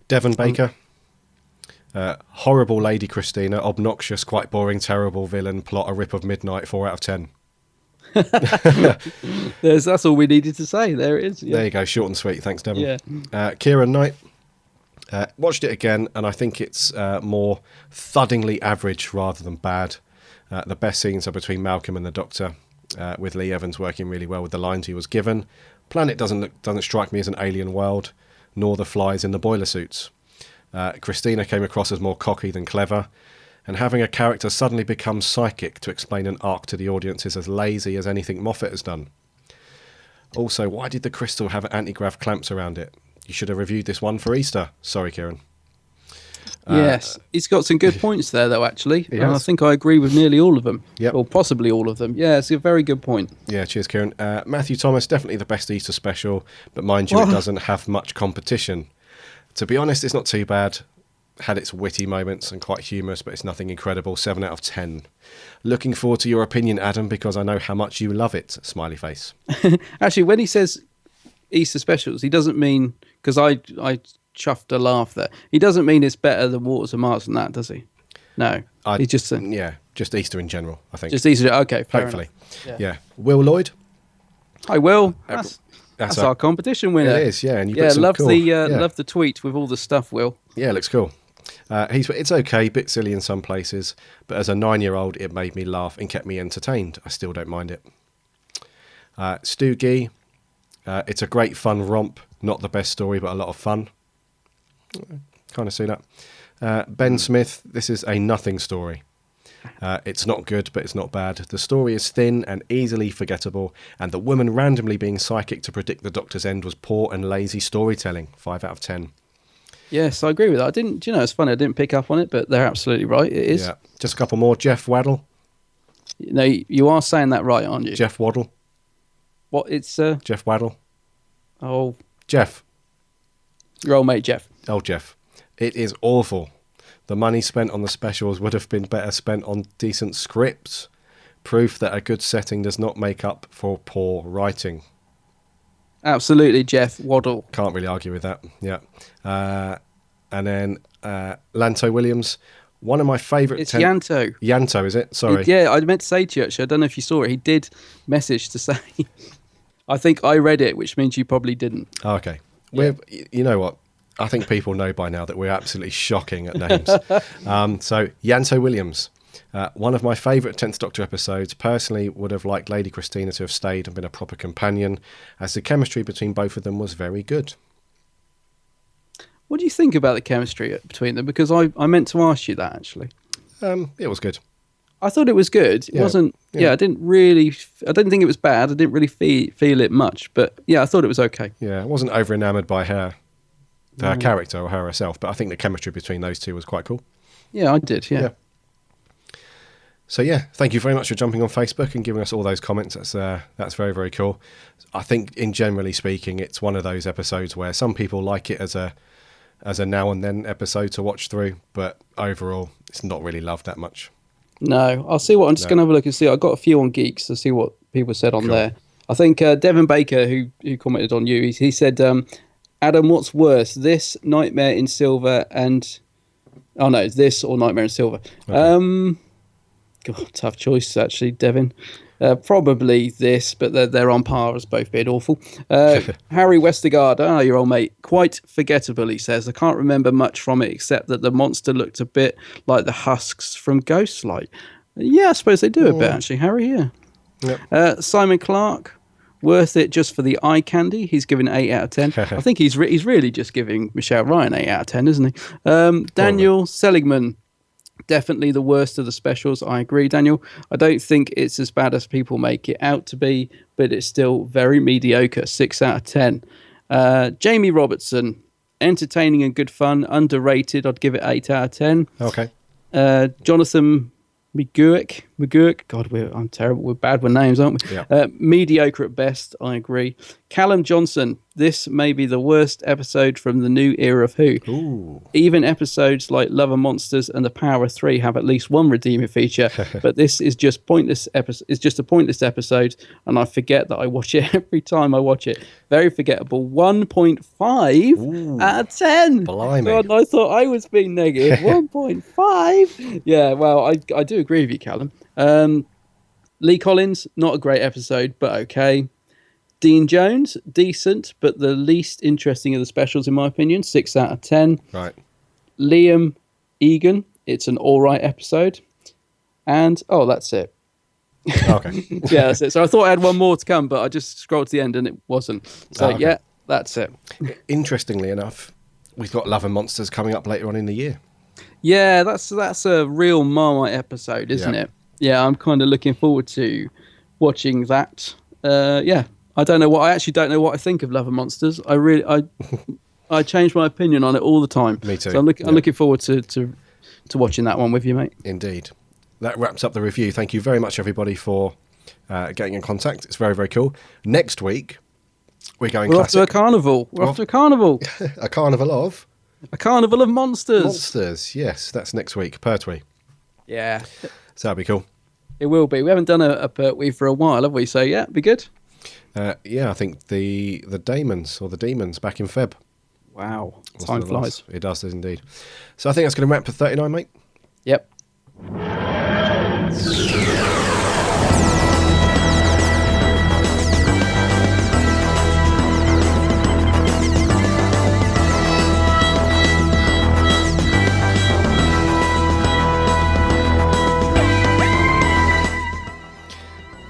Speaker 5: Devon Baker, horrible Lady Christina, obnoxious, quite boring, terrible villain, plot a rip of midnight, 4 out of 10.
Speaker 6: That's all we needed to say. There it is. Yeah.
Speaker 5: There you go, short and sweet. Thanks, Devon.
Speaker 6: Yeah.
Speaker 5: Kieran Knight, watched it again, and I think it's more thuddingly average rather than bad. The best scenes are between Malcolm and the Doctor, with Lee Evans working really well with the lines he was given. Planet doesn't strike me as an alien world, nor the flies in the boiler suits. Christina came across as more cocky than clever, and having a character suddenly become psychic to explain an arc to the audience is as lazy as anything Moffat has done. Also, why did the crystal have anti-grav clamps around it? You should have reviewed this one for Easter. Sorry, Kieran.
Speaker 6: Yes, he's got some good points there, though, actually. And I
Speaker 5: has.
Speaker 6: think I agree with nearly all of them.
Speaker 5: Yep.
Speaker 6: Or possibly all of them. Yeah, it's a very good point.
Speaker 5: Yeah, cheers, Kieran. Matthew Thomas, definitely the best Easter special, but mind you, it doesn't have much competition. To be honest, it's not too bad. Had its witty moments and quite humorous, but it's nothing incredible. 7 out of 10. Looking forward to your opinion, Adam, because I know how much you love it. Smiley face.
Speaker 6: Actually, when he says Easter specials, he doesn't mean... Because I chuffed a laugh there. He doesn't mean it's better than Waters of Mars than that, does he? No. He's just...
Speaker 5: yeah, just Easter in general, I think.
Speaker 6: Just Easter. Okay, fair
Speaker 5: hopefully.
Speaker 6: Enough.
Speaker 5: Yeah. Will Lloyd?
Speaker 6: Hi, Will. That's our competition winner.
Speaker 5: It is, yeah. And
Speaker 6: love the tweet with all the stuff, Will.
Speaker 5: Yeah, it looks cool. It's okay, bit silly in some places, but as a 9-year-old, it made me laugh and kept me entertained. I still don't mind it. Stu Gee, it's a great fun romp, not the best story, but a lot of fun. Kind of see that. Ben Smith, this is a nothing story. It's not good, but it's not bad. The story is thin and easily forgettable, and the woman randomly being psychic to predict the Doctor's end was poor and lazy storytelling. 5 out of 10.
Speaker 6: Yes, I agree with that. I didn't, it's funny, I didn't pick up on it, but they're absolutely right. It is.
Speaker 5: Yeah, just a couple more. Jeff Waddle.
Speaker 6: No, you are saying that right, aren't you?
Speaker 5: Jeff Waddle.
Speaker 6: What? It's
Speaker 5: Jeff Waddle.
Speaker 6: Oh,
Speaker 5: Jeff.
Speaker 6: Your old mate, Jeff.
Speaker 5: Oh, Jeff. It is awful. The money spent on the specials would have been better spent on decent scripts. Proof that a good setting does not make up for poor writing.
Speaker 6: Absolutely, Jeff Waddle.
Speaker 5: Can't really argue with that. Yeah. And then Lanto Williams, one of my favourite...
Speaker 6: It's Yanto.
Speaker 5: Yanto, is it? Sorry.
Speaker 6: I meant to say to you, actually, I don't know if you saw it. He did message to say... I think I read it, which means you probably didn't.
Speaker 5: Oh, okay. Yeah. You know what? I think people know by now that we're absolutely shocking at names. So, Yanto Williams, one of my favourite 10th Doctor episodes. Personally, would have liked Lady Christina to have stayed and been a proper companion, as the chemistry between both of them was very good.
Speaker 6: What do you think about the chemistry between them? Because I meant to ask you that, actually.
Speaker 5: It was good.
Speaker 6: I thought it was good. It wasn't... Yeah, I didn't think it was bad. I didn't really feel it much. But, yeah, I thought it was okay.
Speaker 5: Yeah, I wasn't over enamoured by her character or her herself, but I think the chemistry between those two was quite cool.
Speaker 6: Yeah, I did, yeah.
Speaker 5: So, yeah, thank you very much for jumping on Facebook and giving us all those comments. That's very, very cool. I think, in generally speaking, it's one of those episodes where some people like it as a now and then episode to watch through, but overall, it's not really loved that much.
Speaker 6: No, I'll see what I'm just going to have a look and see. I got a few on Geeks to see what people said on there. I think Devon Baker, who commented on you, he said, Adam, what's worse, this, Nightmare in Silver, and... Oh, no, this or Nightmare in Silver. Okay. God, tough choice, actually, Devon. Probably this, but they're on par as both being awful. Harry Westergaard, your old mate, quite forgettable, he says. I can't remember much from it except that the monster looked a bit like the husks from Ghostlight. Yeah, I suppose they do a bit, actually, Harry, yeah. Yep. Simon Clark, worth it just for the eye candy. He's given 8 out of 10. I think he's really just giving Michelle Ryan 8 out of 10, isn't he? Daniel Seligman. Definitely the worst of the specials. I agree, Daniel. I don't think it's as bad as people make it out to be, but it's still very mediocre. 6 out of 10. Jamie Robertson, entertaining and good fun. Underrated. I'd give it 8 out of 10.
Speaker 5: Okay.
Speaker 6: Jonathan McGurk. God, I'm terrible. We're bad with names, aren't we?
Speaker 5: Yeah.
Speaker 6: Mediocre at best. I agree. Callum Johnson. This may be the worst episode from the new era of Who.
Speaker 5: Ooh.
Speaker 6: Even episodes like Love and Monsters and The Power of Three have at least one redeeming feature, but this is just pointless. It's just a pointless episode, and I forget that I watch it every time I watch it. Very forgettable. 1.5 out of 10.
Speaker 5: Blimey.
Speaker 6: God, I thought I was being negative. 1.5. Yeah, well, I do agree with you, Callum. Lee Collins, not a great episode, but okay. Dean Jones, decent, but the least interesting of the specials, in my opinion. 6 out of 10.
Speaker 5: Right.
Speaker 6: Liam Egan, it's an all right episode. And, that's it.
Speaker 5: Okay.
Speaker 6: Yeah, that's it. So I thought I had one more to come, but I just scrolled to the end and it wasn't. So,
Speaker 5: okay.
Speaker 6: Yeah, that's it.
Speaker 5: Interestingly enough, we've got Love and Monsters coming up later on in the year.
Speaker 6: Yeah, that's a real Marmite episode, isn't it? Yeah, I'm kind of looking forward to watching that. Yeah. I actually don't know what I think of Love and Monsters. I change my opinion on it all the time.
Speaker 5: Me too.
Speaker 6: So I'm looking forward to watching that one with you, mate.
Speaker 5: Indeed. That wraps up the review. Thank you very much, everybody, for getting in contact. It's very, very cool. Next week, we're going
Speaker 6: We're
Speaker 5: classic.
Speaker 6: off to a carnival. A carnival.
Speaker 5: A carnival of?
Speaker 6: A carnival of monsters.
Speaker 5: Monsters, yes. That's next week. Pertwee.
Speaker 6: Yeah.
Speaker 5: So that'll be cool.
Speaker 6: It will be. We haven't done a Pertwee for a while, have we? So, yeah, it'll be good.
Speaker 5: I think the Demons back in Feb.
Speaker 6: Wow. Time flies.
Speaker 5: It does indeed. So I think that's going to wrap for 39, mate.
Speaker 6: Yep.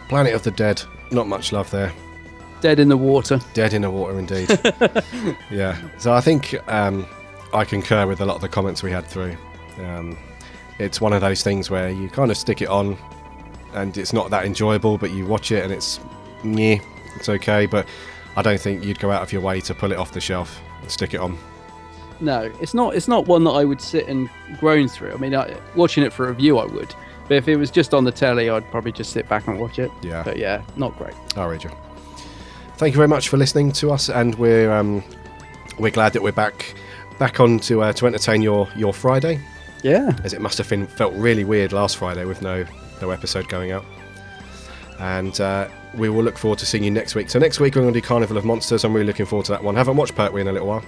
Speaker 5: Planet of the Dead. Not much love there.
Speaker 6: Dead in the water.
Speaker 5: Dead in the water, indeed. Yeah. So I think I concur with a lot of the comments we had through. It's one of those things where you kind of stick it on and it's not that enjoyable, but you watch it and it's okay, but I don't think you'd go out of your way to pull it off the shelf and stick it on.
Speaker 6: No, it's not one that I would sit and groan through. I mean, watching it for a review, I would. But if it was just on the telly, I'd probably just sit back and watch it.
Speaker 5: Yeah.
Speaker 6: But yeah, not great.
Speaker 5: All right, Joe. Thank you very much for listening to us, and we're glad that we're back on to entertain your Friday.
Speaker 6: Yeah.
Speaker 5: As it must have felt really weird last Friday with no episode going out. And we will look forward to seeing you next week. So next week we're going to do Carnival of Monsters. I'm really looking forward to that one. Haven't watched Pertwee in a little while.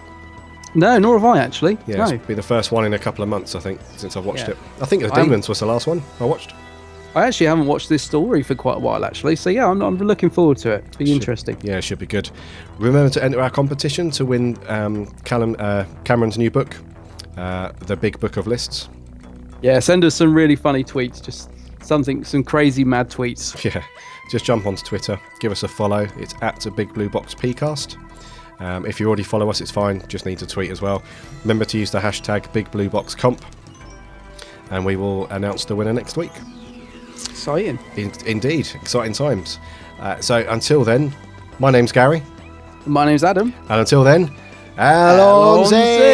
Speaker 6: No, nor have I actually.
Speaker 5: Yeah,
Speaker 6: no.
Speaker 5: It's been the first one in a couple of months, I think, since I've watched it. I think The Demons was the last one I watched.
Speaker 6: I actually haven't watched this story for quite a while, actually. So yeah, I'm looking forward to it. Be interesting.
Speaker 5: Yeah, it should be good. Remember to enter our competition to win Cameron's new book, The Big Book of Lists.
Speaker 6: Yeah, send us some really funny tweets. Just some crazy mad tweets.
Speaker 5: Yeah, just jump onto Twitter, give us a follow. It's @BigBlueBoxPcast. If you already follow us, it's fine. Just need to tweet as well. Remember to use the hashtag BigBlueBoxComp, and we will announce the winner next week.
Speaker 6: Exciting.
Speaker 5: Indeed, exciting times. So until then, my name's Gary.
Speaker 6: My name's Adam.
Speaker 5: And until then, Alonzi!